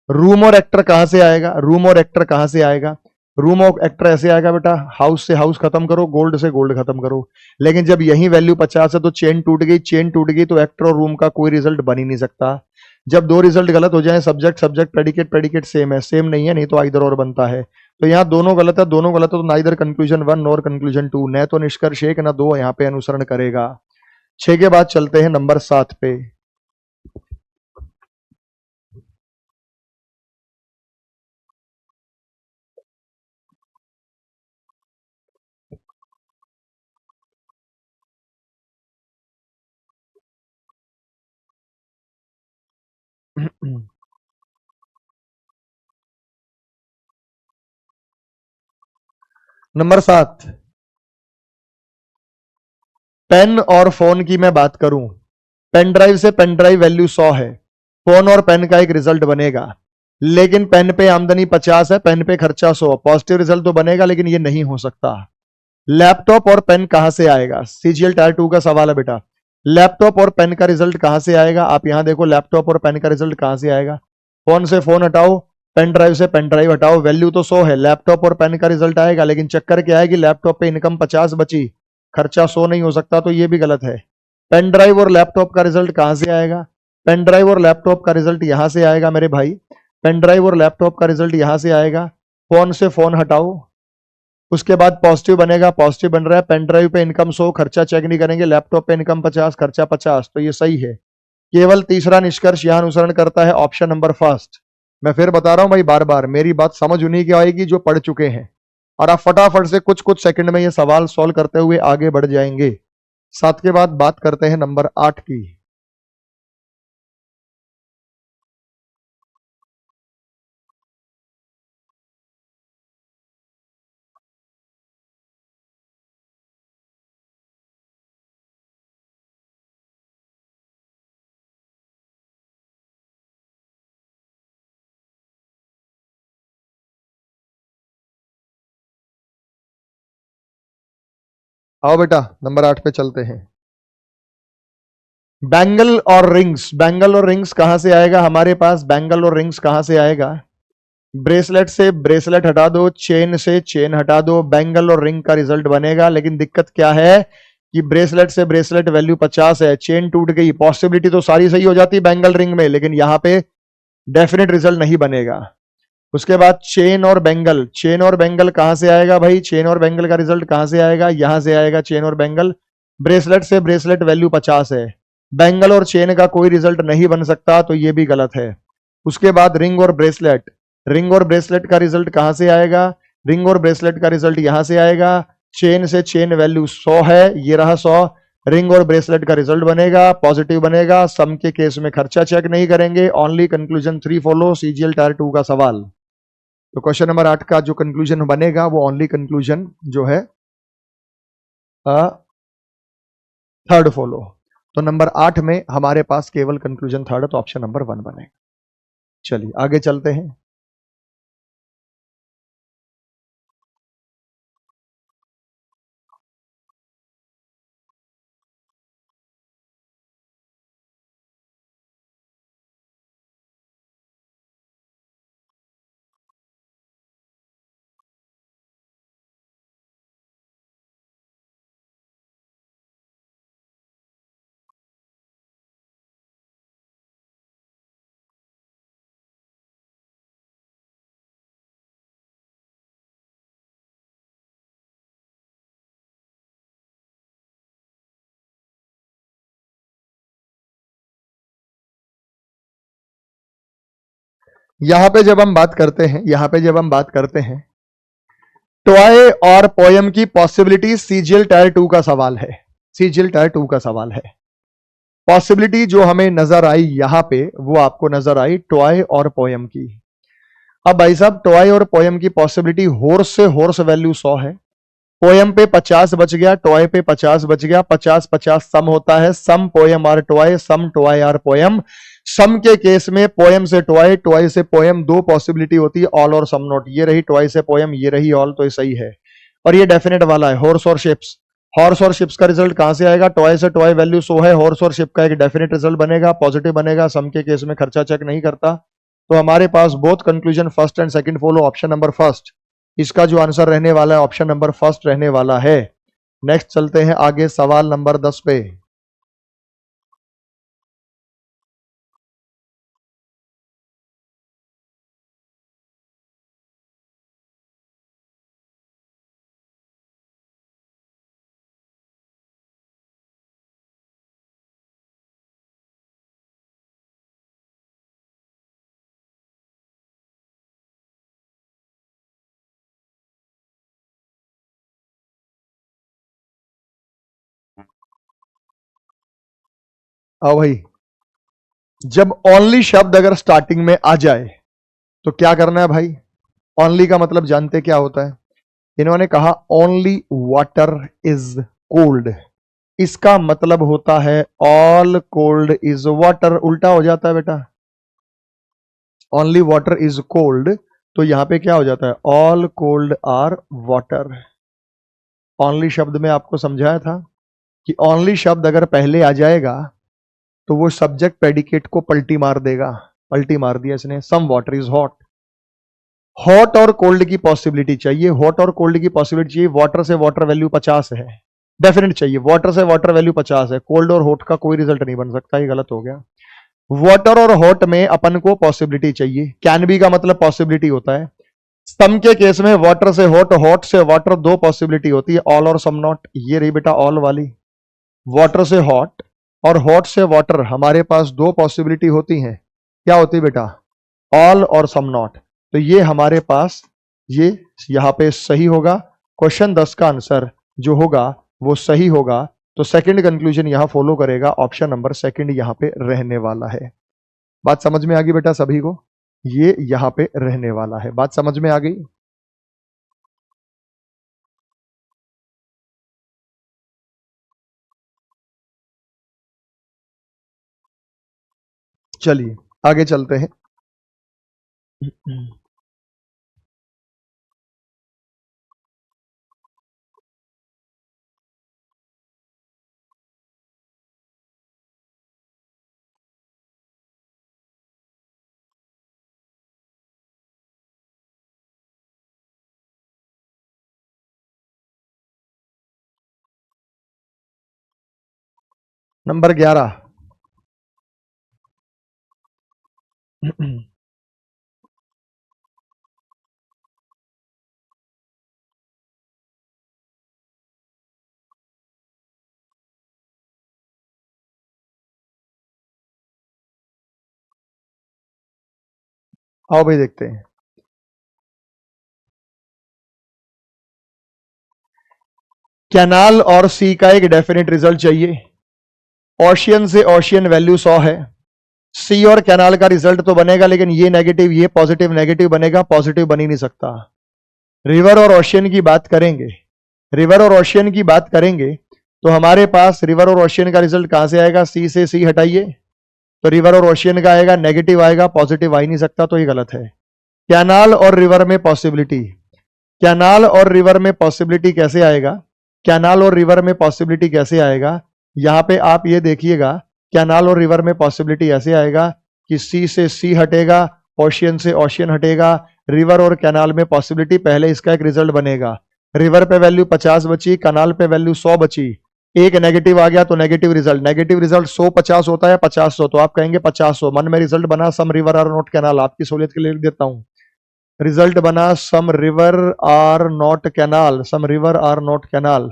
रूम और एक्टर कहां से आएगा? रूम और एक्टर कहां से आएगा? रूम और एक्टर ऐसे आएगा बेटा, हाउस से हाउस खत्म करो, गोल्ड से गोल्ड खत्म करो। लेकिन जब यही वैल्यू 50 है तो चेन टूट गई, चेन टूट गई तो एक्टर और रूम का कोई रिजल्ट बन ही नहीं सकता। जब दो रिजल्ट गलत हो जाए, subject subject predicate predicate same है, सेम नहीं है, नहीं तो आइदर और बनता है। तो यहाँ दोनों गलत है, दोनों गलत है, तो नाइदर कंक्लूजन 1 नॉर कंक्लूजन 2, न तो निष्कर्ष 1 न 2 यहाँ पे अनुसरण करेगा। 6 के बाद चलते हैं नंबर 7 पे। नंबर 7, पेन और फोन की मैं बात करूं, पेन ड्राइव से पेन ड्राइव वैल्यू 100 है, फोन और पेन का एक रिजल्ट बनेगा, लेकिन पेन पे आमदनी 50 है, पेन पे खर्चा 100, पॉजिटिव रिजल्ट तो बनेगा, लेकिन ये नहीं हो सकता। लैपटॉप और पेन कहां से आएगा? सीजीएल टायर 2 का सवाल है बेटा। लैपटॉप और पेन का रिजल्ट कहां से आएगा? आप यहां देखो, लैपटॉप और पेन का रिजल्ट कहां से आएगा? फोन से फोन हटाओ, पेन ड्राइव से पेन ड्राइव हटाओ, वैल्यू तो 100 है, लैपटॉप और पेन का रिजल्ट आएगा, लेकिन चक्कर क्या है कि लैपटॉप पे इनकम 50 बची, खर्चा 100 नहीं हो सकता, तो ये भी गलत है। पेन ड्राइव और लैपटॉप का रिजल्ट कहां से आएगा? पेन ड्राइव और लैपटॉप का रिजल्ट यहां से आएगा मेरे भाई, पेन ड्राइव और लैपटॉप का रिजल्ट यहां से आएगा। फोन से फोन हटाओ, उसके बाद पॉजिटिव बनेगा, पॉजिटिव बन रहा है, पेन ड्राइव पे इनकम 100, खर्चा चेक नहीं करेंगे, लैपटॉप पे इनकम 50, खर्चा 50, तो ये सही है। केवल तीसरा निष्कर्ष यहां अनुसरण करता है, ऑप्शन नंबर फर्स्ट। मैं फिर बता रहा हूं भाई, बार बार मेरी बात समझ उन्हीं की आएगी जो पढ़ चुके हैं, और आप फटाफट से कुछ कुछ सेकंड में ये सवाल सॉल्व करते हुए आगे बढ़ जाएंगे। 7 के बाद बात करते हैं नंबर 8 की। आओ बेटा नंबर 8 पे चलते हैं। बैंगल और रिंग्स, बैंगल और रिंग्स कहां से आएगा हमारे पास? बैंगल और रिंग्स कहां से आएगा? ब्रेसलेट से ब्रेसलेट हटा दो, चेन से चेन हटा दो, बैंगल और रिंग का रिजल्ट बनेगा, लेकिन दिक्कत क्या है कि ब्रेसलेट से ब्रेसलेट वैल्यू 50 है, चेन टूट गई, पॉसिबिलिटी तो सारी सही हो जाती बैंगल रिंग में, लेकिन यहां पे डेफिनेट रिजल्ट नहीं बनेगा। उसके बाद चेन और बैंगल, चेन और बैंगल कहां से आएगा भाई? चेन और बैंगल का रिजल्ट कहां से आएगा? यहां से आएगा चेन और बैंगल। ब्रेसलेट से ब्रेसलेट वैल्यू 50 है, बैंगल और चेन का कोई रिजल्ट नहीं बन सकता, तो ये भी गलत है। उसके बाद रिंग और ब्रेसलेट, रिंग और ब्रेसलेट का रिजल्ट कहां से आएगा? रिंग और ब्रेसलेट का रिजल्ट यहां से आएगा, चेन से चेन वैल्यू 100 है, ये रहा 100, रिंग और ब्रेसलेट का रिजल्ट बनेगा, पॉजिटिव बनेगा, सम के केस में खर्चा चेक नहीं करेंगे, only conclusion 3 follow, CGL tyre 2 का सवाल। तो क्वेश्चन नंबर 8 का जो कंक्लूजन बनेगा वो ओनली कंक्लूजन जो है थर्ड फॉलो। तो नंबर 8 में हमारे पास केवल कंक्लूजन थर्ड है, तो ऑप्शन नंबर 1 बनेगा। चलिए आगे चलते हैं। यहां पे जब हम बात करते हैं टॉय और पोयम की पॉसिबिलिटी, सीजीएल टायर 2 का सवाल है। सीजीएल टायर 2 का सवाल है। पॉसिबिलिटी जो हमें नजर आई यहां पे वो आपको नजर आई टॉय और पोयम की। अब भाई साहब टॉय और पोयम की पॉसिबिलिटी हॉर्स से हॉर्स वैल्यू 100 है, पोयम पे 50 बच गया, टॉय पे 50 बच गया, 50-50 सम होता है, some poem are toy, some toy are poem. Some के केस में पोयम से टॉय, टॉय से पोयम, दो पॉसिबिलिटी होती है, ऑल और सम नॉट। ये रही टॉय से पोयम, ये रही ऑल, तो ये सही है। और ये डेफिनेट वाला है हॉर्स और शिप्स। हॉर्स और शिप्स का रिजल्ट कहां से आएगा? टॉय से टॉय वैल्यू 100 है, हॉर्स और शिप का एक डेफिनेट रिजल्ट बनेगा, पॉजिटिव बनेगा। सम के केस में खर्चा चेक नहीं करता। तो हमारे पास both conclusion first and second follow, option number first इसका जो आंसर रहने वाला है ऑप्शन नंबर फर्स्ट रहने वाला है। नेक्स्ट चलते हैं आगे सवाल नंबर 10 पे। आओ भाई, जब ओनली शब्द अगर स्टार्टिंग में आ जाए तो क्या करना है भाई? ओनली का मतलब जानते क्या होता है? इन्होंने कहा ओनली वाटर इज कोल्ड, इसका मतलब होता है ऑल कोल्ड इज वाटर। उल्टा हो जाता है बेटा, ओनली वाटर इज कोल्ड, तो यहां पे क्या हो जाता है? All cold are water. Only शब्द में आपको समझाया था कि ओनली शब्द अगर पहले आ जाएगा तो वो सब्जेक्ट प्रेडिकेट को पलटी मार देगा। पलटी मार दिया इसने। Some water is hot, hot और कोल्ड की पॉसिबिलिटी चाहिए, हॉट और कोल्ड की पॉसिबिलिटी चाहिए। वाटर से वाटर वैल्यू 50 है, डेफिनेट चाहिए। वाटर से वाटर वैल्यू 50 है, कोल्ड और हॉट का कोई रिजल्ट नहीं बन सकता, ये गलत हो गया। वाटर और हॉट में अपन को पॉसिबिलिटी चाहिए, कैन बी का मतलब पॉसिबिलिटी होता है। सम के केस में वाटर से हॉट, हॉट से वाटर, दो पॉसिबिलिटी होती है, ऑल और सम नॉट। ये रही बेटा ऑल वाली। वाटर से हॉट और हॉट से वाटर हमारे पास दो पॉसिबिलिटी होती हैं, क्या होती है बेटा? ऑल और सम नॉट। तो ये हमारे पास ये यहां पे सही होगा। क्वेश्चन 10 का आंसर जो होगा वो सही होगा। तो सेकंड कंक्लूजन यहां फॉलो करेगा, ऑप्शन नंबर सेकंड यहां पे रहने वाला है। बात समझ में आ गई बेटा सभी को? ये यहां पे रहने वाला है। बात समझ में आ गई? चलिए आगे चलते हैं। नंबर 11। आओ भाई देखते हैं। कैनाल और सी का एक डेफिनेट रिजल्ट चाहिए। ओशियन से ओशियन वैल्यू 100 है, सी और कैनाल का रिजल्ट तो बनेगा, लेकिन ये नेगेटिव ये पॉजिटिव, नेगेटिव बनेगा, पॉजिटिव बन ही नहीं सकता। रिवर और ओशियन की बात करेंगे, रिवर और ओशियन की बात करेंगे तो हमारे पास रिवर और ओशियन का रिजल्ट कहां से आएगा? सी से सी हटाइए तो रिवर और ओशियन का आएगा, नेगेटिव आएगा, पॉजिटिव आ ही नहीं सकता, तो ये गलत है। कैनाल और रिवर में पॉसिबिलिटी, कैनाल और रिवर में पॉसिबिलिटी कैसे आएगा? कैनाल और रिवर में पॉसिबिलिटी कैसे आएगा? यहां पे आप ये देखिएगा, कैनाल और रिवर में पॉसिबिलिटी ऐसे आएगा कि सी से सी हटेगा, ओशियन से ओशियन हटेगा, रिवर और कैनाल में पॉसिबिलिटी, पहले इसका एक रिजल्ट बनेगा। रिवर पे वैल्यू 50 बची, कैनाल पे वैल्यू 100 बची, एक नेगेटिव आ गया तो नेगेटिव रिजल्ट, नेगेटिव रिजल्ट 100 50 होता है, 50 100, तो आप कहेंगे 50 100। मन में रिजल्ट बना some river are not canal, आपकी सहूलियत के लिए लिख देता हूं, रिजल्ट बना some river are not canal, some river are not canal,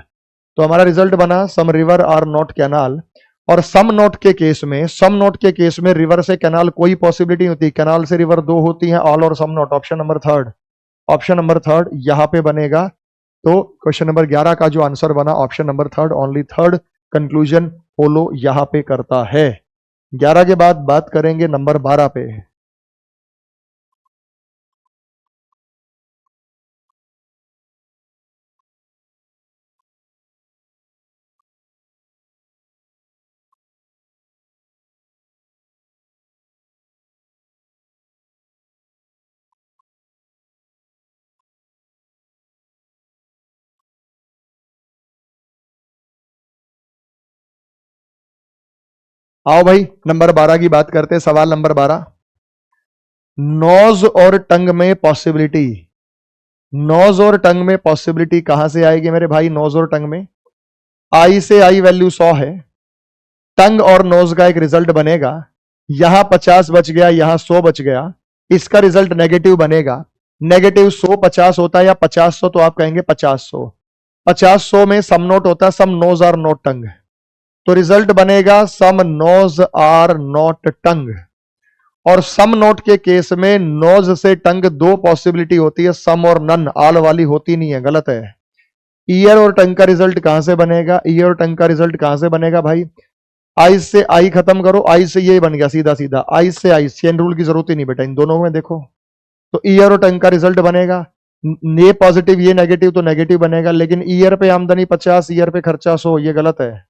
तो हमारा रिजल्ट बना some river are not canal. और सम नोट के केस में, सम नोट के केस में रिवर से कैनाल कोई पॉसिबिलिटी होती, कैनाल से रिवर 2 होती है, ऑल और some not, option number third, option number third यहां पे बनेगा। तो क्वेश्चन नंबर 11 का जो आंसर बना option number third, only third conclusion follow यहां पे करता है। 11 के बाद बात करेंगे नंबर 12 पे। आओ भाई नंबर 12 की बात करते हैं। सवाल नंबर 12, नोज और टंग में पॉसिबिलिटी, नोज और टंग में पॉसिबिलिटी कहां से आएगी मेरे भाई? नोज और टंग में आई से आई वैल्यू 100 है, टंग और नोज का एक रिजल्ट बनेगा, यहां 50 बच गया, यहां 100 बच गया, इसका रिजल्ट नेगेटिव बनेगा। नेगेटिव 100 50 होता है या 50 100, तो आप कहेंगे 50 100, 50 100 में सम नोट होता है, सम नोज आर नॉट टंग, तो रिजल्ट बनेगा सम नोज आर नॉट टंग। और सम नोट के केस में नोज से टंग 2 पॉसिबिलिटी होती है, सम और नन, आल वाली होती नहीं है, गलत है। ईयर और टंग का रिजल्ट कहां से बनेगा? ईयर और टंग का रिजल्ट कहां से बनेगा भाई? आई से आई खत्म करो, आई से ये बन गया सीधा सीधा, आई से आई, चेन रूल की जरूरत ही नहीं बेटा इन दोनों में, देखो तो ईयर और टंग का रिजल्ट बनेगा, ये पॉजिटिव ये नेगेटिव, तो नेगेटिव बनेगा। लेकिन ईयर पे आमदनी 50, ईयर पे खर्चा 100, ये गलत है।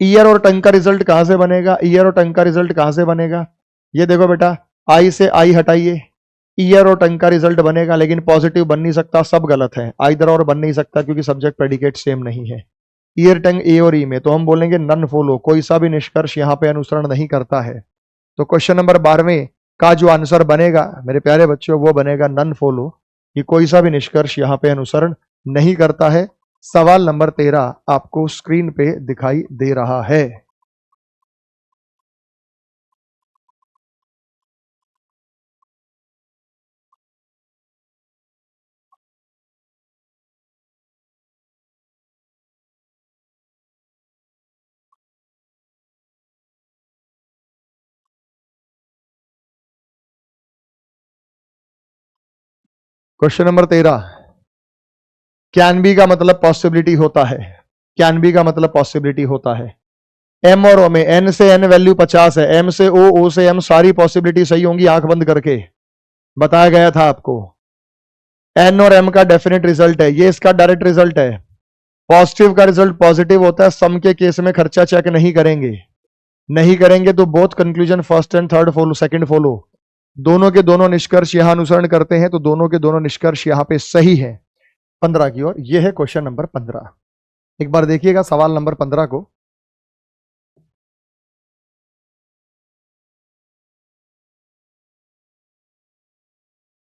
ईयर और टंग का रिजल्ट कहां से बनेगा? ईयर और टंग का रिजल्ट कहां से बनेगा? ये देखो बेटा, आई से आई हटाइए, ईयर और टंग का रिजल्ट बनेगा, लेकिन पॉजिटिव बन नहीं सकता, सब गलत है, आइदर और बन नहीं सकता क्योंकि सब्जेक्ट प्रेडिकेट सेम नहीं है। ईयर टंग ए और ई में, तो हम बोलेंगे नन फॉलो, कोई सा भी निष्कर्ष यहां पे अनुसरण नहीं करता है। तो क्वेश्चन नंबर 12वें का जो आंसर बनेगा मेरे प्यारे बच्चों वो बनेगा नन फॉलो, कि कोई सा भी निष्कर्ष यहां पे अनुसरण नहीं करता है। सवाल नंबर 13 आपको स्क्रीन पे दिखाई दे रहा है। क्वेश्चन नंबर 13, कैन बी का मतलब पॉसिबिलिटी होता है, कैन बी का मतलब पॉसिबिलिटी होता है। एम और ओ में, एन से एन वैल्यू 50 है, एम से ओ से एम, सारी पॉसिबिलिटी सही होंगी, आंख बंद करके बताया गया था आपको। एन और एम का डेफिनेट रिजल्ट है, ये इसका डायरेक्ट रिजल्ट है। पॉजिटिव का रिजल्ट पॉजिटिव होता है, सम के केस में खर्चा चेक नहीं करेंगे, नहीं करेंगे तो both conclusion first and third follow, second follow, दोनों के दोनों निष्कर्ष यहां अनुसरण करते हैं, तो दोनों के दोनों निष्कर्ष यहां पे सही है। 15 की ओर, यह है क्वेश्चन नंबर 15। एक बार देखिएगा सवाल नंबर 15 को।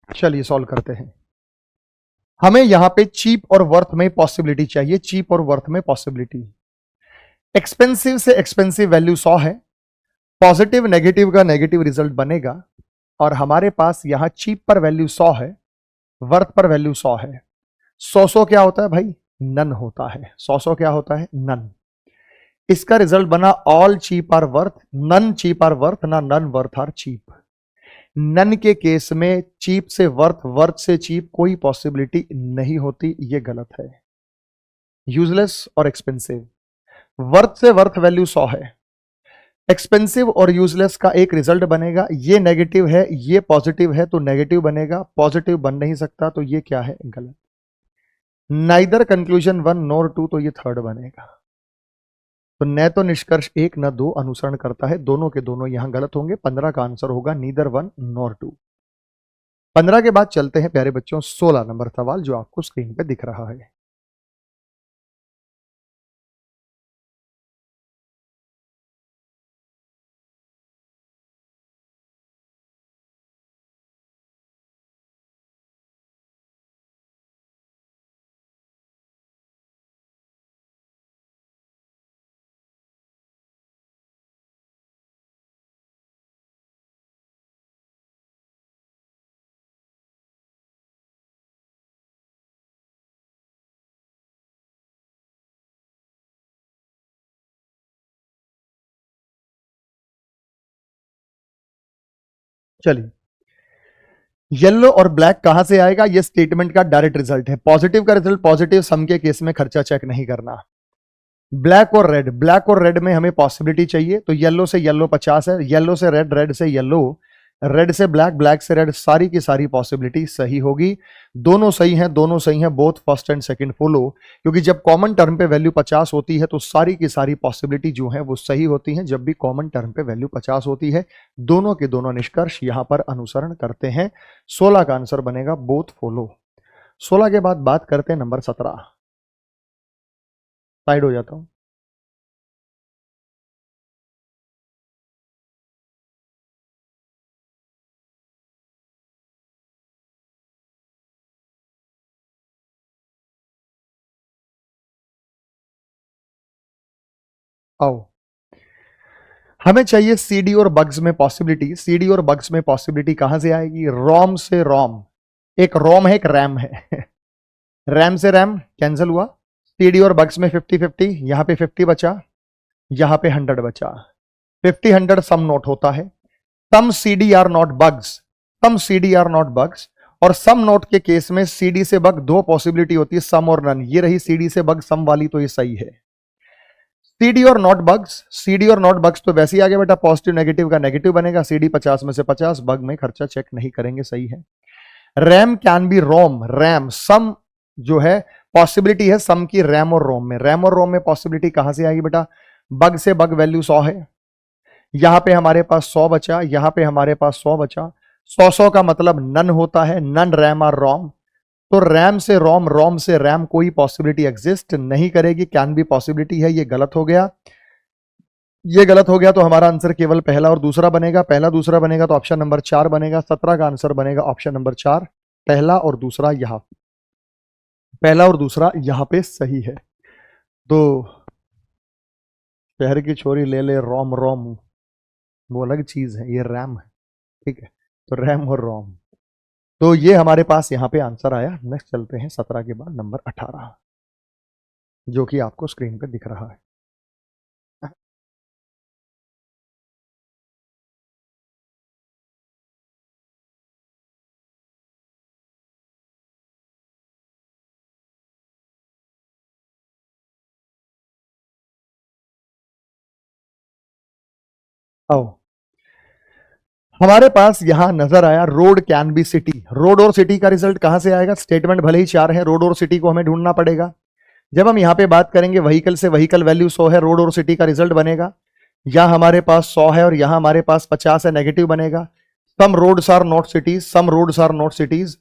चलिए सॉल्व करते हैं। हमें यहां पे चीप और वर्थ में पॉसिबिलिटी चाहिए, चीप और वर्थ में पॉसिबिलिटी। एक्सपेंसिव से एक्सपेंसिव वैल्यू 100 है, पॉजिटिव नेगेटिव का नेगेटिव रिजल्ट बनेगा, और हमारे पास यहां चीप पर वैल्यू 100 है, वर्थ पर वैल्यू 100 है। 100 क्या होता है भाई? नन होता है। 100 क्या होता है? नन। इसका रिजल्ट बना all cheap are worth, none cheap are worth, ना none worth are cheap. None के केस में चीप से वर्थ, वर्थ से चीप कोई पॉसिबिलिटी नहीं होती, ये गलत है। यूजलेस और एक्सपेंसिव। वर्थ से वर्थ वैल्यू 100 है, एक्सपेंसिव और यूजलेस का एक रिजल्ट बनेगा, ये नेगेटिव है, ये पॉजिटिव है तो नेगेटिव बनेगा, पॉजिटिव बन नहीं सकता तो ये क्या है, गलत। नाइदर कंक्लूजन 1 नॉर 2 तो ये थर्ड बनेगा। तो न तो निष्कर्ष 1 न 2 अनुसरण करता है, दोनों के दोनों यहां गलत होंगे। 15 का आंसर होगा नीदर 1 नॉर 2। 15 के बाद चलते हैं प्यारे बच्चों 16 नंबर सवाल जो आपको स्क्रीन पे दिख रहा है। चलिए, येलो और ब्लैक कहां से आएगा, ये स्टेटमेंट का डायरेक्ट रिजल्ट है। पॉजिटिव का रिजल्ट पॉजिटिव, सम के केस में खर्चा चेक नहीं करना। ब्लैक और रेड, ब्लैक और रेड में हमें पॉसिबिलिटी चाहिए, तो येलो से येलो 50 है, येलो से रेड, रेड से येलो, रेड से ब्लैक, ब्लैक से रेड, सारी की सारी पॉसिबिलिटी सही होगी। दोनों सही हैं, दोनों सही हैं, both first and second follow, क्योंकि जब कॉमन टर्म पे वैल्यू 50 होती है तो सारी की सारी पॉसिबिलिटी जो है वो सही होती हैं जब भी कॉमन टर्म पे वैल्यू 50 होती है। दोनों के दोनों निष्कर्ष यहां पर अनुसरण करते हैं। 16 का आंसर बनेगा बोथ फॉलो। 16 के बाद बात करते हैं नंबर 17। साइड हो जाता हूं। आओ, हमें चाहिए सीडी और बग्स में पॉसिबिलिटी। सीडी और बग्स में पॉसिबिलिटी कहां से आएगी, रोम से रोम। एक रोम है, एक रैम है। रैम से रैम कैंसिल हुआ। सीडी और बग्स में 50-50, यहां पे 50 बचा, यहां पे 100 बचा। 50-100 सम नोट होता है। Some CD are not bugs, some CD are not bugs. और सम नोट के केस में सीडी से बग दो पॉसिबिलिटी होती है, सम और नन। ये रही सीडी से बग सम वाली, तो ये सही है। सीडी और नॉट बग्स, सीडी और नॉट बग्स तो वैसे ही आगे बेटा, पॉजिटिव नेगेटिव का नेगेटिव बनेगा। सीडी 50 में से 50, बग में खर्चा चेक नहीं करेंगे, सही है। RAM can be ROM, RAM some जो है पॉसिबिलिटी है सम की रैम और रोम में। रैम और रोम में पॉसिबिलिटी कहां से आएगी बेटा, बग से बग वैल्यू 100 है, यहां पे हमारे पास 100 बचा, यहां पे हमारे पास 100 बचा। 100 का मतलब नन होता है, नन रैम और रोम। तो रैम से रोम, रोम से रैम कोई पॉसिबिलिटी एग्जिस्ट नहीं करेगी, कैन बी पॉसिबिलिटी है, ये गलत हो गया। ये गलत हो गया तो हमारा आंसर केवल पहला और दूसरा बनेगा। पहला दूसरा बनेगा तो ऑप्शन नंबर 4 बनेगा। 17 का आंसर बनेगा ऑप्शन नंबर 4, पहला और दूसरा। यहां पहला और दूसरा यहां पे सही है। तो शहर की छोरी ले ले रोम रोम, वो अलग चीज है, ये रैम है, ठीक है। तो रैम और रोम, तो ये हमारे पास यहां पे आंसर आया। नेक्स्ट चलते हैं 17 के बाद नंबर 18, जो कि आपको स्क्रीन पे दिख रहा है। आओ, हमारे पास यहां नजर आया road can be city. Road और सिटी का रिजल्ट कहां से आएगा, स्टेटमेंट भले ही 4 है, रोड और सिटी को हमें ढूंढना पड़ेगा। जब हम यहां पे बात करेंगे व्हीकल से व्हीकल वैल्यू 100 है, रोड और सिटी का रिजल्ट बनेगा। यहां हमारे पास 100 है और यहां हमारे पास 50 है, नेगेटिव बनेगा। Some roads are not cities, some roads are not cities.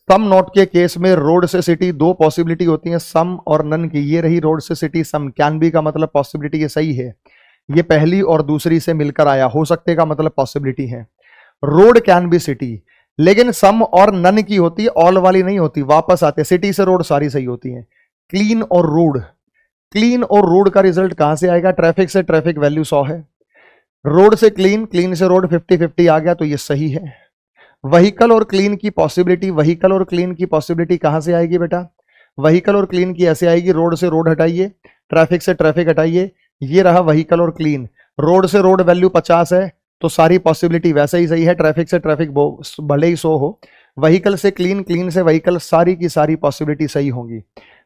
Some not के केस में रोड से सिटी दो पॉसिबिलिटी होती है, सम और नन की। ये रही रोड से सिटी, सम। कैन बी का मतलब पॉसिबिलिटी, ये सही है। ये पहली और दूसरी से मिलकर आया, हो सकते का मतलब पॉसिबिलिटी है। रोड कैन बी सिटी, लेकिन सम और नन की होती है, ऑल वाली नहीं होती। वापस आते, सिटी से रोड सारी सही होती है। क्लीन और रूड, क्लीन और रोड का रिजल्ट कहां से आएगा, ट्रैफिक से ट्रैफिक वैल्यू 100 है, रोड से क्लीन, क्लीन से रोड 50-50 आ गया, तो ये सही है। व्हीकल और क्लीन की पॉसिबिलिटी, व्हीकल और क्लीन की पॉसिबिलिटी कहां से आएगी बेटा, व्हीकल और क्लीन की ऐसे आएगी, रोड से रोड हटाइए, ट्रैफिक से ट्रैफिक हटाइए, ये रहा व्हीकल और क्लीन। रोड से रोड वैल्यू 50 है तो सारी पॉसिबिलिटी वैसे ही सही है, ट्रैफिक से ट्रैफिक भले ही 100 हो। व्हीकल से क्लीन, क्लीन से व्हीकल, सारी की सारी पॉसिबिलिटी सही होंगी।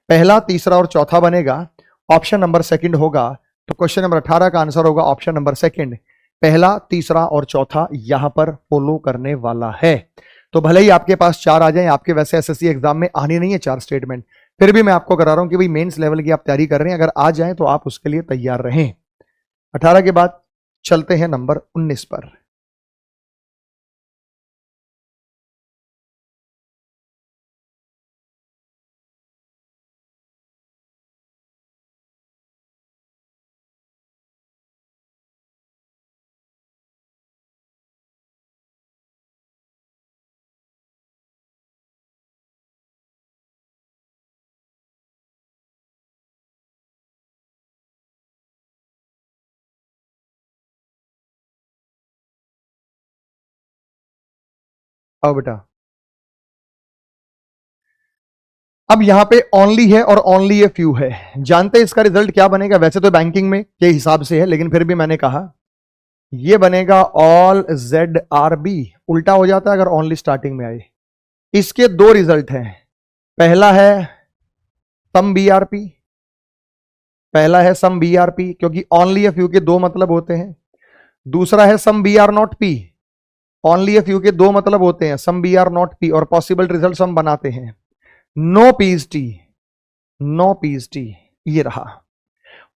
पहला, तीसरा और चौथा बनेगा, ऑप्शन नंबर सेकंड होगा। तो क्वेश्चन नंबर 18 का आंसर होगा ऑप्शन नंबर सेकंड, पहला, तीसरा और चौथा यहां पर फॉलो करने वाला है। तो भले ही आपके पास 4 आ जाएं, आपके वैसे एसएससी एग्जाम में आनी नहीं है 4 स्टेटमेंट, फिर भी मैं आपको करा रहा हूं कि भाई मेंस लेवल की आप तैयारी कर रहे हैं, अगर आ जाएं तो आप उसके लिए तैयार रहें। 18 के बाद चलते हैं नंबर 19 पर। आओ बेटा, अब यहां पे ओनली है और ओनली ए फ्यू है। जानते हैं इसका रिजल्ट क्या बनेगा? वैसे तो बैंकिंग में के हिसाब से है, लेकिन फिर भी मैंने कहा ये बनेगा ऑल जेड आर बी। उल्टा हो जाता है अगर ओनली स्टार्टिंग में आए। इसके 2 रिजल्ट हैं। पहला है सम बीआरपी, पहला है सम बीआरपी, क्योंकि ओनली ए फ्यू के 2 मतलब होते हैं। दूसरा है some B are not P. Only a few के 2 मतलब होते हैं, some B are not P, और पॉसिबल रिजल्ट हम बनाते हैं नो पीएचटी, नो पीएचटी। ये रहा।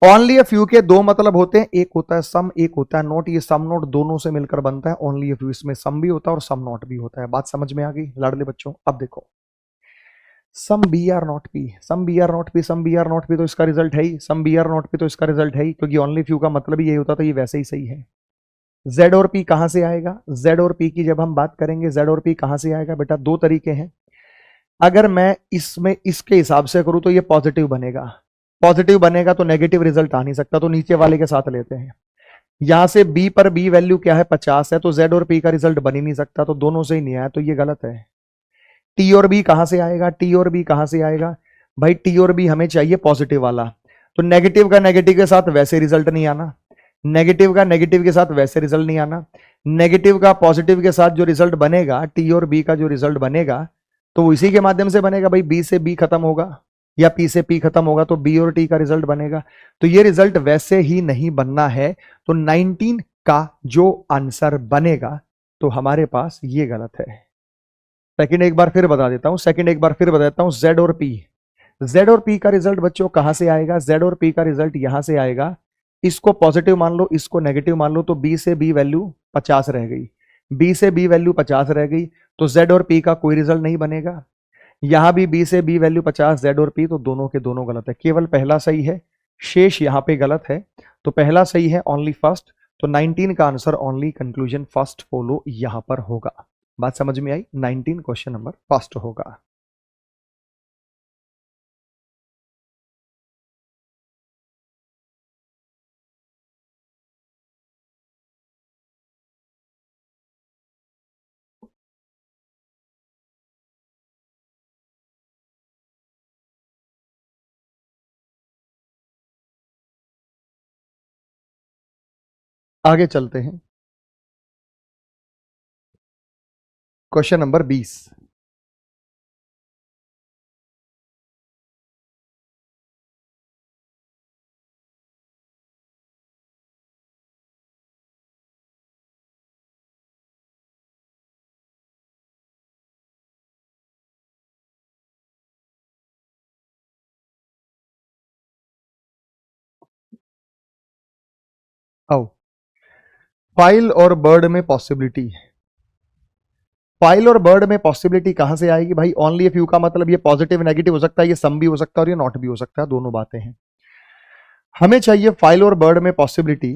ओनली ए फ्यू के 2 मतलब होते हैं, एक होता है सम, एक होता है नोट। ये सम नोट दोनों से मिलकर बनता है ओनली ए फ्यू। इसमें सम भी होता है और सम नोट भी होता है। बात समझ में आ गई लाडले बच्चों? अब देखो, some B are not P, some B are not P, some B are not P तो इसका रिजल्ट है ही, some B are not P तो इसका रिजल्ट है ही, क्योंकि ओनली फ्यू का मतलब ही यही होता, तो ये वैसे ही सही है। जेड और पी कहां से आएगा? जेड और पी की जब हम बात करेंगे, जेड और पी कहां से आएगा बेटा? 2 तरीके हैं। अगर मैं इसमें इसके हिसाब से करूं तो ये पॉजिटिव बनेगा, पॉजिटिव बनेगा तो नेगेटिव रिजल्ट आ नहीं सकता, तो नीचे वाले के साथ लेते हैं। यहां से बी पर बी वैल्यू क्या है? 50 है, तो जेड और पी का रिजल्ट बन ही नहीं सकता, तो दोनों से ही नहीं आया, तो ये गलत है। टी और बी कहां से आएगा? टी और बी कहां से आएगा भाई? टी और बी हमें चाहिए पॉजिटिव वाला, तो नेगेटिव का नेगेटिव के साथ वैसे रिजल्ट नहीं आना, नेगेटिव का नेगेटिव के साथ वैसे रिजल्ट नहीं आना, नेगेटिव का पॉजिटिव के साथ जो रिजल्ट बनेगा, टी और बी का जो रिजल्ट बनेगा, तो वो इसी के माध्यम से बनेगा भाई। बी से बी खत्म होगा या पी से पी खत्म होगा, तो बी और टी का रिजल्ट बनेगा। तो ये रिजल्ट वैसे ही नहीं बनना है, तो 19 का जो आंसर बनेगा तो हमारे पास ये गलत है। सेकंड एक बार फिर बता देता हूं, सेकंड एक बार फिर बता देता हूं। जेड और पी, जेड और पी का रिजल्ट बच्चों कहां से आएगा? जेड और पी का रिजल्ट यहां से आएगा। इसको पॉजिटिव मान लो, इसको नेगेटिव मान लो, तो बी से बी वैल्यू 50 रह गई, बी से बी वैल्यू 50 रह गई, तो जेड और पी का कोई रिजल्ट नहीं बनेगा। यहां भी बी से बी वैल्यू 50, जेड और पी, तो दोनों के दोनों गलत है, केवल पहला सही है, शेष यहां पे गलत है। तो पहला सही है ओनली फर्स्ट, तो 19 का answer only conclusion first follow यहां पर होगा। बात समझ में आई? 19 क्वेश्चन नंबर फर्स्ट होगा। आगे चलते हैं, क्वेश्चन नंबर 20। आओ, फाइल और बर्ड में पॉसिबिलिटी, फाइल और बर्ड में पॉसिबिलिटी कहां से आएगी भाई? ओनली ए फ्यू का मतलब ये पॉजिटिव नेगेटिव हो सकता है, ये सम भी हो सकता है और ये नॉट भी हो सकता है, दोनों बातें हैं। हमें चाहिए फाइल और बर्ड में पॉसिबिलिटी।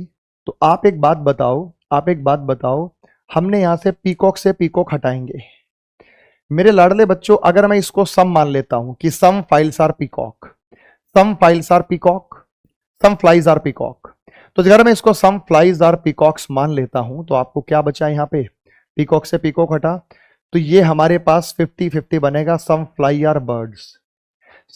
तो आप एक बात बताओ, आप एक बात बताओ, हमने यहां से पीकॉक से पीकॉक हटाएंगे। मेरे लाडले बच्चों, अगर मैं इसको सम मान लेता हूं कि some files are peacock, some files are peacock, some flies are peacock, तो अगर मैं इसको सम फ्लाइज आर पीकॉक्स मान लेता हूं, तो आपको क्या बचा यहां पे? पीकॉक से पीकॉक हटा, तो ये हमारे पास 50-50 बनेगा। Some fly are birds,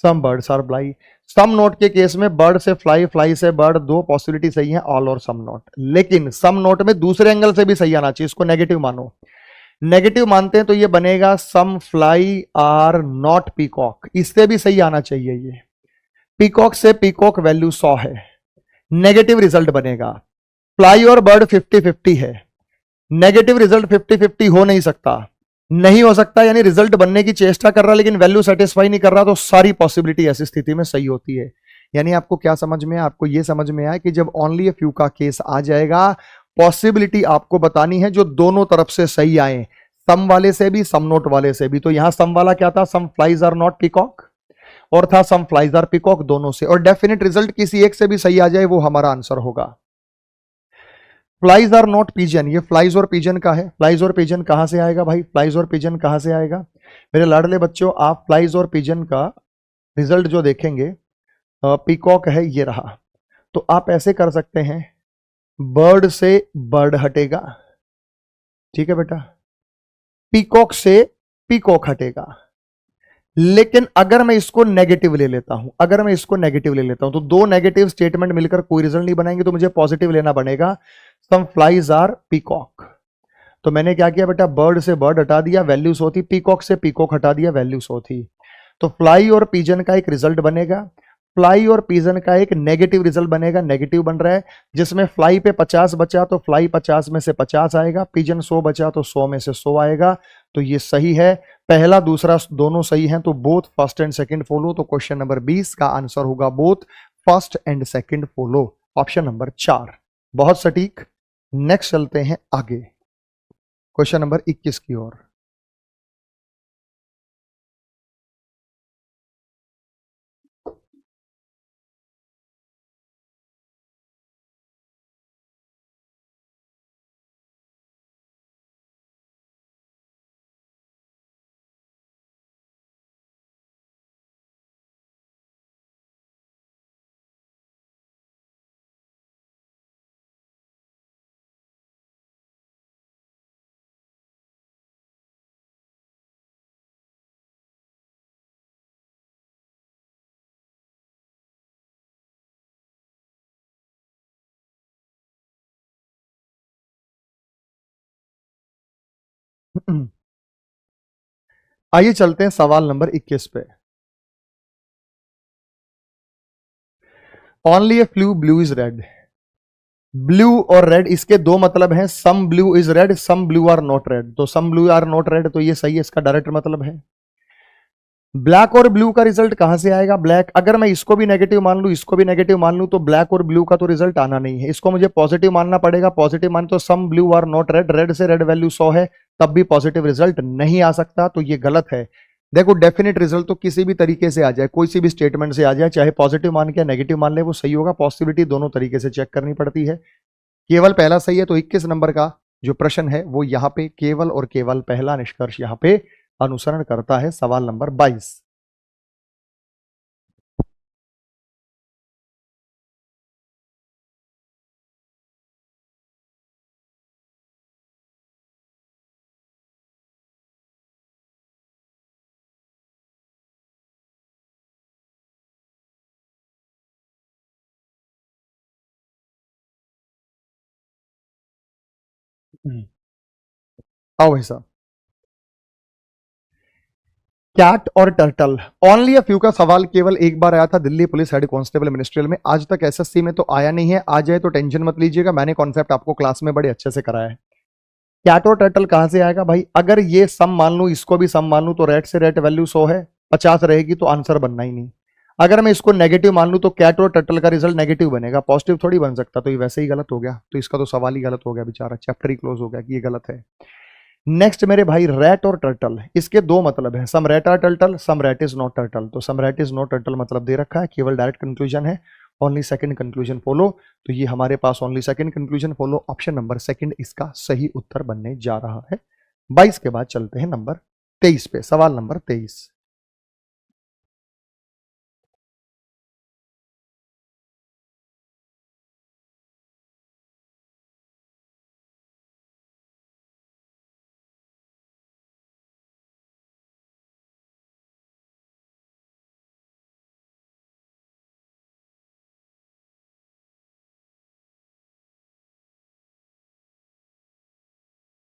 some birds are fly. Some not के केस में बर्ड से फ्लाई, फ्लाई से बर्ड, 2 पॉसिबिलिटी सही है, ऑल और सम नोट। लेकिन सम नोट में दूसरे एंगल से भी सही आना चाहिए, इसको नेगेटिव मानो। नेगेटिव मानते हैं तो ये बनेगा some fly are not peacock, इससे भी सही आना चाहिए। ये पीकॉक से पीकॉक वैल्यू 100 है, नेगेटिव रिजल्ट बनेगा। फ्लाई और बर्ड 50-50 है, नेगेटिव रिजल्ट 50-50 हो नहीं सकता, नहीं हो सकता यानी रिजल्ट बनने की चेष्टा कर रहा लेकिन वैल्यू सेटिस्फाई नहीं कर रहा, तो सारी पॉसिबिलिटी ऐसी स्थिति में सही होती है। यानी आपको क्या समझ में, आपको यह समझ में आया कि जब ओनली ए फ्यू का केस आ जाएगा, पॉसिबिलिटी आपको बतानी है जो दोनों तरफ से सही आए, सम वाले से भी सम नोट वाले से भी। तो यहां सम वाला क्या था, सम फ्लाइज आर नॉट पीकॉक, और था सम फ्लाइज आर पीकॉक, दोनों से। और डेफिनेट रिजल्ट किसी एक से भी सही आ जाए वो हमारा आंसर होगा। फ्लाइज आर नॉट पिजन, ये फ्लाइज और पिजन का है। फ्लाइज और पिजन कहां से आएगा भाई, फ्लाइज और पिजन कहां से आएगा मेरे लाडले बच्चों? आप फ्लाइज और पिजन का रिजल्ट जो देखेंगे, पीकॉक है ये रहा, तो आप ऐसे कर सकते हैं, बर्ड से बर्ड हटेगा, ठीक है बेटा, पीकॉक से पीकॉक हटेगा। लेकिन अगर मैं इसको नेगेटिव ले लेता हूं, अगर मैं इसको नेगेटिव ले लेता हूं, तो दो नेगेटिव स्टेटमेंट मिलकर कोई रिजल्ट नहीं बनाएंगे, तो मुझे पॉजिटिव लेना बनेगा, सम फ्लाइज आर पीकॉक। तो मैंने क्या किया बेटा, बर्ड से बर्ड हटा दिया, वैल्यू 100 थी, पीकॉक से पीकॉक हटा दिया, वैल्यू 100 थी। तो फ्लाई और पिजन का एक रिजल्ट बनेगा, फ्लाई और पिजन का एक नेगेटिव रिजल्ट बनेगा, नेगेटिव बन रहा है, जिसमें फ्लाई पे 50 बचा तो फ्लाई 50 में से 50 आएगा, पिजन 100 बचा तो 100 में से 100 आएगा। तो ये सही है, पहला दूसरा दोनों सही हैं, तो both first and second follow. तो क्वेश्चन नंबर 20 का आंसर होगा both first and second follow, option number 4। बहुत सटीक। नेक्स्ट चलते हैं आगे, क्वेश्चन नंबर 21 की ओर। आइए चलते हैं सवाल नंबर 21 पे। Only a flu blue is red, blue और रेड इसके दो मतलब हैं, some blue is red, some blue are not red. तो some blue are not red, तो ये सही है, इसका डायरेक्ट मतलब है। ब्लैक और ब्लू का रिजल्ट कहां से आएगा, ब्लैक, अगर मैं इसको भी नेगेटिव मान लूं, इसको भी नेगेटिव मान लूं, तो ब्लैक और ब्लू का तो रिजल्ट आना नहीं है, इसको मुझे पॉजिटिव मानना पड़ेगा। पॉजिटिव मान तो some blue are not red, red से रेड वैल्यू 100 है, तब भी पॉजिटिव रिजल्ट नहीं आ सकता, तो ये गलत है। देखो डेफिनेट रिजल्ट तो किसी भी तरीके से आ जाए, कोई सी भी स्टेटमेंट से आ जाए, चाहे पॉजिटिव मान के नेगेटिव मान ले, वो सही होगा। पॉसिबिलिटी दोनों तरीके से चेक करनी पड़ती है, केवल पहला सही है। तो 21 नंबर का जो प्रश्न है वो यहाँ पे केवल और केवल पहला निष्कर्ष यहाँ पे अनुसरण करता है। सवाल नंबर 22। आओ भाई साहब, कैट और टर्टल, ओनली अ फ्यू का सवाल केवल एक बार आया था Delhi police head constable ministerial में, आज तक एसएससी में तो आया नहीं है। आ जाए तो टेंशन मत लीजिएगा, मैंने कॉन्सेप्ट आपको क्लास में बड़े अच्छे से कराया है। कैट और टर्टल कहां से आएगा भाई, अगर ये सम मान लू, इसको भी सम मान लू, तो रेट से रेट वैल्यू 100 है, 50 रहेगी, तो आंसर बनना ही नहीं। अगर मैं इसको नेगेटिव मान लू, तो कैट और टर्टल का रिजल्ट नेगेटिव बनेगा, पॉजिटिव थोड़ी बन सकता, तो ये वैसे ही गलत हो गया, तो इसका तो सवाल ही गलत हो गया, बेचारा चैप्टर ही क्लोज हो गया कि ये गलत है। नेक्स्ट मेरे भाई, रैट और टर्टल, इसके दो मतलब है, some rat are turtle, some rat is not turtle. तो some rat is not turtle मतलब दे रखा है, केवल डायरेक्ट कंक्लूजन है, ओनली सेकंड कंक्लूजन फॉलो। तो ये हमारे पास only second conclusion follow, option number second इसका सही उत्तर बनने जा रहा है। 22 के बाद चलते हैं नंबर 23 पे, सवाल नंबर 23।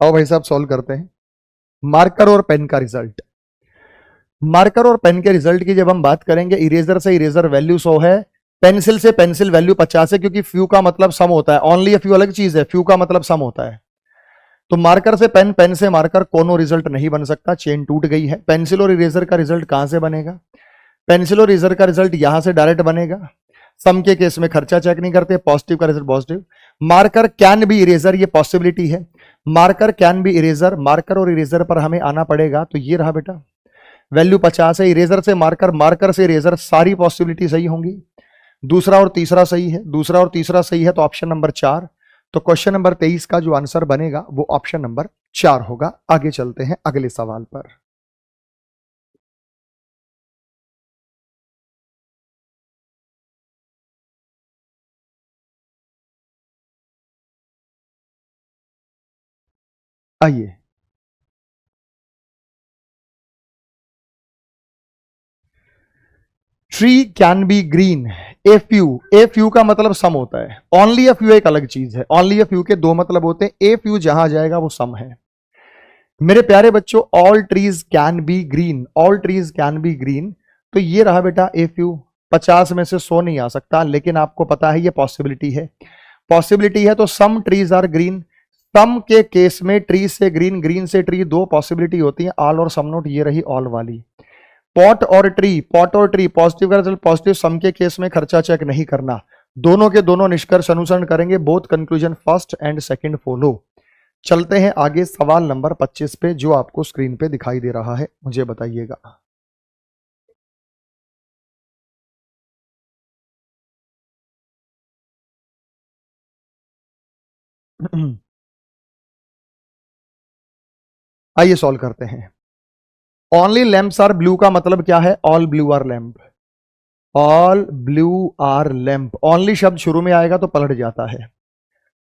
आओ भाई साहब सॉल्व करते हैं। मार्कर और पेन का रिजल्ट, मार्कर और पेन के रिजल्ट की जब हम बात करेंगे, इरेजर से इरेजर वैल्यू 100 है, पेंसिल से पेंसिल वैल्यू 50 है, क्योंकि फ्यू का मतलब सम होता है, ओनली फ्यू अलग चीज है, फ्यू का मतलब सम होता है। तो मार्कर से पेन, पेन से मार्कर, कोनो रिजल्ट नहीं बन सकता, चेन टूट गई है। पेंसिल और इरेजर का रिजल्ट कहां से बनेगा? पेंसिल और इरेजर का रिजल्ट यहां से डायरेक्ट बनेगा। सम के केस में खर्चा चेक नहीं करते, पॉजिटिव का result positive. Marker can be eraser, ये पॉसिबिलिटी है, marker can be eraser, marker और इरेजर पर हमें आना पड़ेगा। तो ये रहा बेटा, वैल्यू 50 है, इरेजर से मार्कर, मार्कर से इरेजर, सारी पॉसिबिलिटी सही होंगी। दूसरा और तीसरा सही है, दूसरा और तीसरा सही है, तो ऑप्शन नंबर 4। तो क्वेश्चन नंबर 23 का जो आंसर बनेगा वो ऑप्शन नंबर 4 होगा। आगे चलते हैं अगले सवाल पर। आइए, tree can be green a few का मतलब सम होता है, ओनली अ फ्यू एक अलग चीज है। ओनली अ फ्यू के दो मतलब होते हैं, ए फ्यू जहां जाएगा वो सम है। मेरे प्यारे बच्चों, all trees can be green, all trees can be green, तो ये रहा बेटा ए फ्यू। 50 में से 100 नहीं आ सकता, लेकिन आपको पता है ये पॉसिबिलिटी है, पॉसिबिलिटी है, तो सम ट्रीज आर ग्रीन। सम के केस में ट्री से ग्रीन, ग्रीन से ट्री, दो पॉसिबिलिटी होती है, ऑल और सम नोट, ये रही ऑल वाली। पॉट और ट्री, पॉट और ट्री, पॉजिटिव का रिजल्ट पॉजिटिव, सम के केस में खर्चा चेक नहीं करना। दोनों के दोनों निष्कर्ष अनुसरण करेंगे, both conclusion first and second follow. चलते हैं आगे सवाल नंबर 25 पे, जो आपको स्क्रीन पे दिखाई दे रहा है, मुझे बताइएगा। आइए सॉल्व करते हैं। ओनली लैंप्स आर ब्लू का मतलब क्या है? All blue are lamp, all blue are lamp. Only शब्द शुरू में आएगा तो पलट जाता है।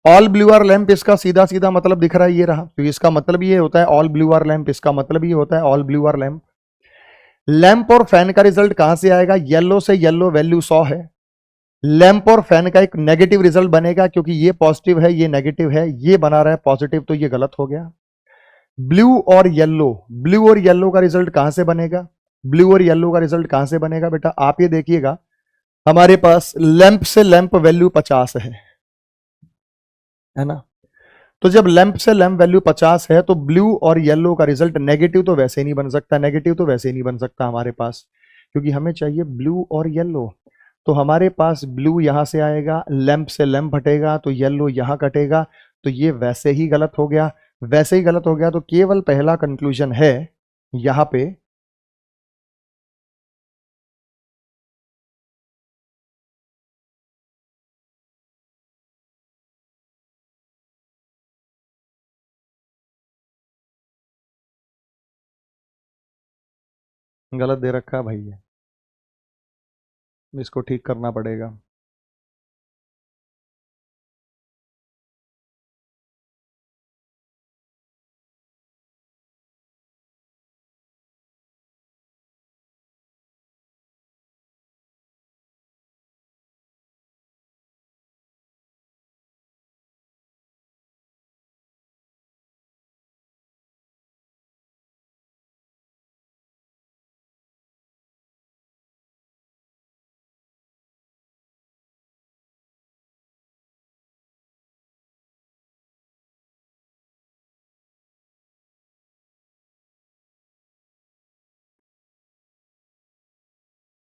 ऑल ब्लू आर लैंप, इसका सीधा सीधा मतलब दिख रहा है, ये रहा, तो इसका मतलब ये होता है ऑल ब्लू आर लैंप, इसका मतलब ये होता है all blue are lamp. Lamp और फैन का रिजल्ट कहां से आएगा? येलो से येलो वैल्यू 100 है, लैंप और फैन का एक नेगेटिव रिजल्ट बनेगा, क्योंकि ये पॉजिटिव है, ये नेगेटिव है, ये बना रहा है पॉजिटिव, तो ये गलत हो गया। ब्लू और येलो, ब्लू और येलो का रिजल्ट कहां से बनेगा? ब्लू और येलो का रिजल्ट कहां से बनेगा बेटा? आप ये देखिएगा, हमारे पास लैंप से लैंप वैल्यू 50 है ना, तो जब लैंप से लैंप वैल्यू 50 है, तो ब्लू और येलो का रिजल्ट नेगेटिव तो वैसे ही नहीं बन सकता, नेगेटिव तो वैसे ही नहीं बन सकता हमारे पास, क्योंकि हमें चाहिए ब्लू और येलो। तो हमारे पास ब्लू यहां से आएगा, लैंप से लैंप हटेगा, तो येलो यहां कटेगा, तो ये वैसे ही गलत हो गया, वैसे ही गलत हो गया। तो केवल पहला कंक्लूजन है यहां पे, गलत दे रखा है भाई, ये इसको ठीक करना पड़ेगा।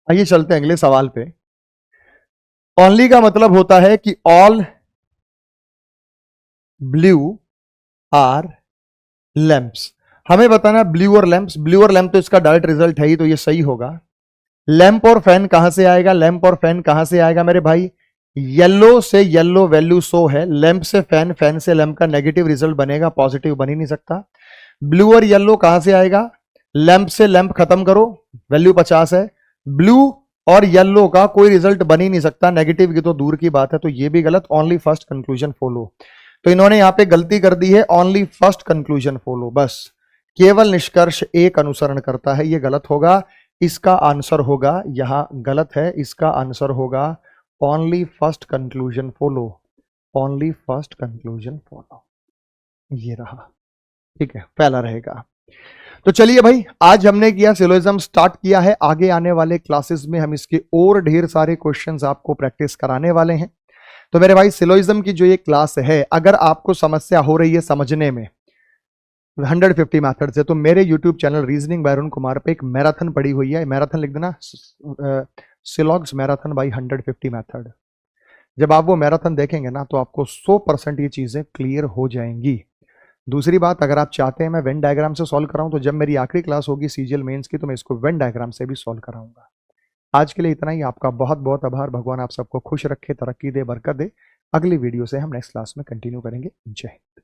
आइए चलते हैं अगले सवाल पे। ओनली का मतलब होता है कि ऑल ब्लू आर लैंप्स। हमें बताना ब्लू और लैंप्स, ब्लू और लैंप तो इसका डायरेक्ट रिजल्ट है ही, तो ये सही होगा। लैंप और फैन कहां से आएगा? लैंप और फैन कहां से आएगा मेरे भाई? येलो से येलो वैल्यू 100 है, लैंप से फैन, फैन से लैंप का नेगेटिव रिजल्ट बनेगा, पॉजिटिव बन ही नहीं सकता। ब्लू और येलो कहां से आएगा? लैंप से लैंप खत्म करो, वैल्यू 50 है, ब्लू और येलो का कोई रिजल्ट बन ही नहीं सकता, नेगेटिव की तो दूर की बात है, तो ये भी गलत। ओनली फर्स्ट कंक्लूजन फॉलो, तो इन्होंने यहां पे गलती कर दी है, ओनली फर्स्ट कंक्लूजन फॉलो, बस केवल निष्कर्ष एक अनुसरण करता है, ये गलत होगा। इसका आंसर होगा, यहां गलत है, इसका आंसर होगा only first conclusion follow, only first conclusion follow, ये रहा, ठीक है, पहला रहेगा। तो चलिए भाई, आज हमने किया सिलोजिज्म स्टार्ट किया है। आगे आने वाले क्लासेस में हम इसके और ढेर सारे क्वेश्चंस आपको प्रैक्टिस कराने वाले हैं। तो मेरे भाई, सिलोजिज्म की जो ये क्लास है, अगर आपको समस्या हो रही है समझने में 150 मेथड से, तो मेरे YouTube channel reasoning bye Arun Kumar पे एक मैराथन पड़ी हुई है। मैराथन लिख देना, सिलॉग्स मैराथन बाय 150 मेथड। जब आप वो मैराथन देखेंगे ना, तो आपको 100% ये चीजें क्लियर हो जाएंगी। दूसरी बात, अगर आप चाहते हैं मैं वेन डायग्राम से सॉल्व कराऊं, तो जब मेरी आखिरी क्लास होगी सीजीएल मेंस की, तो मैं इसको वेन डायग्राम से भी सॉल्व कराऊंगा। आज के लिए इतना ही। आपका बहुत बहुत आभार। भगवान आप सबको खुश रखे, तरक्की दे, बरकत दे। अगली वीडियो से हम नेक्स्ट क्लास में कंटिन्यू करेंगे। जय हिंद।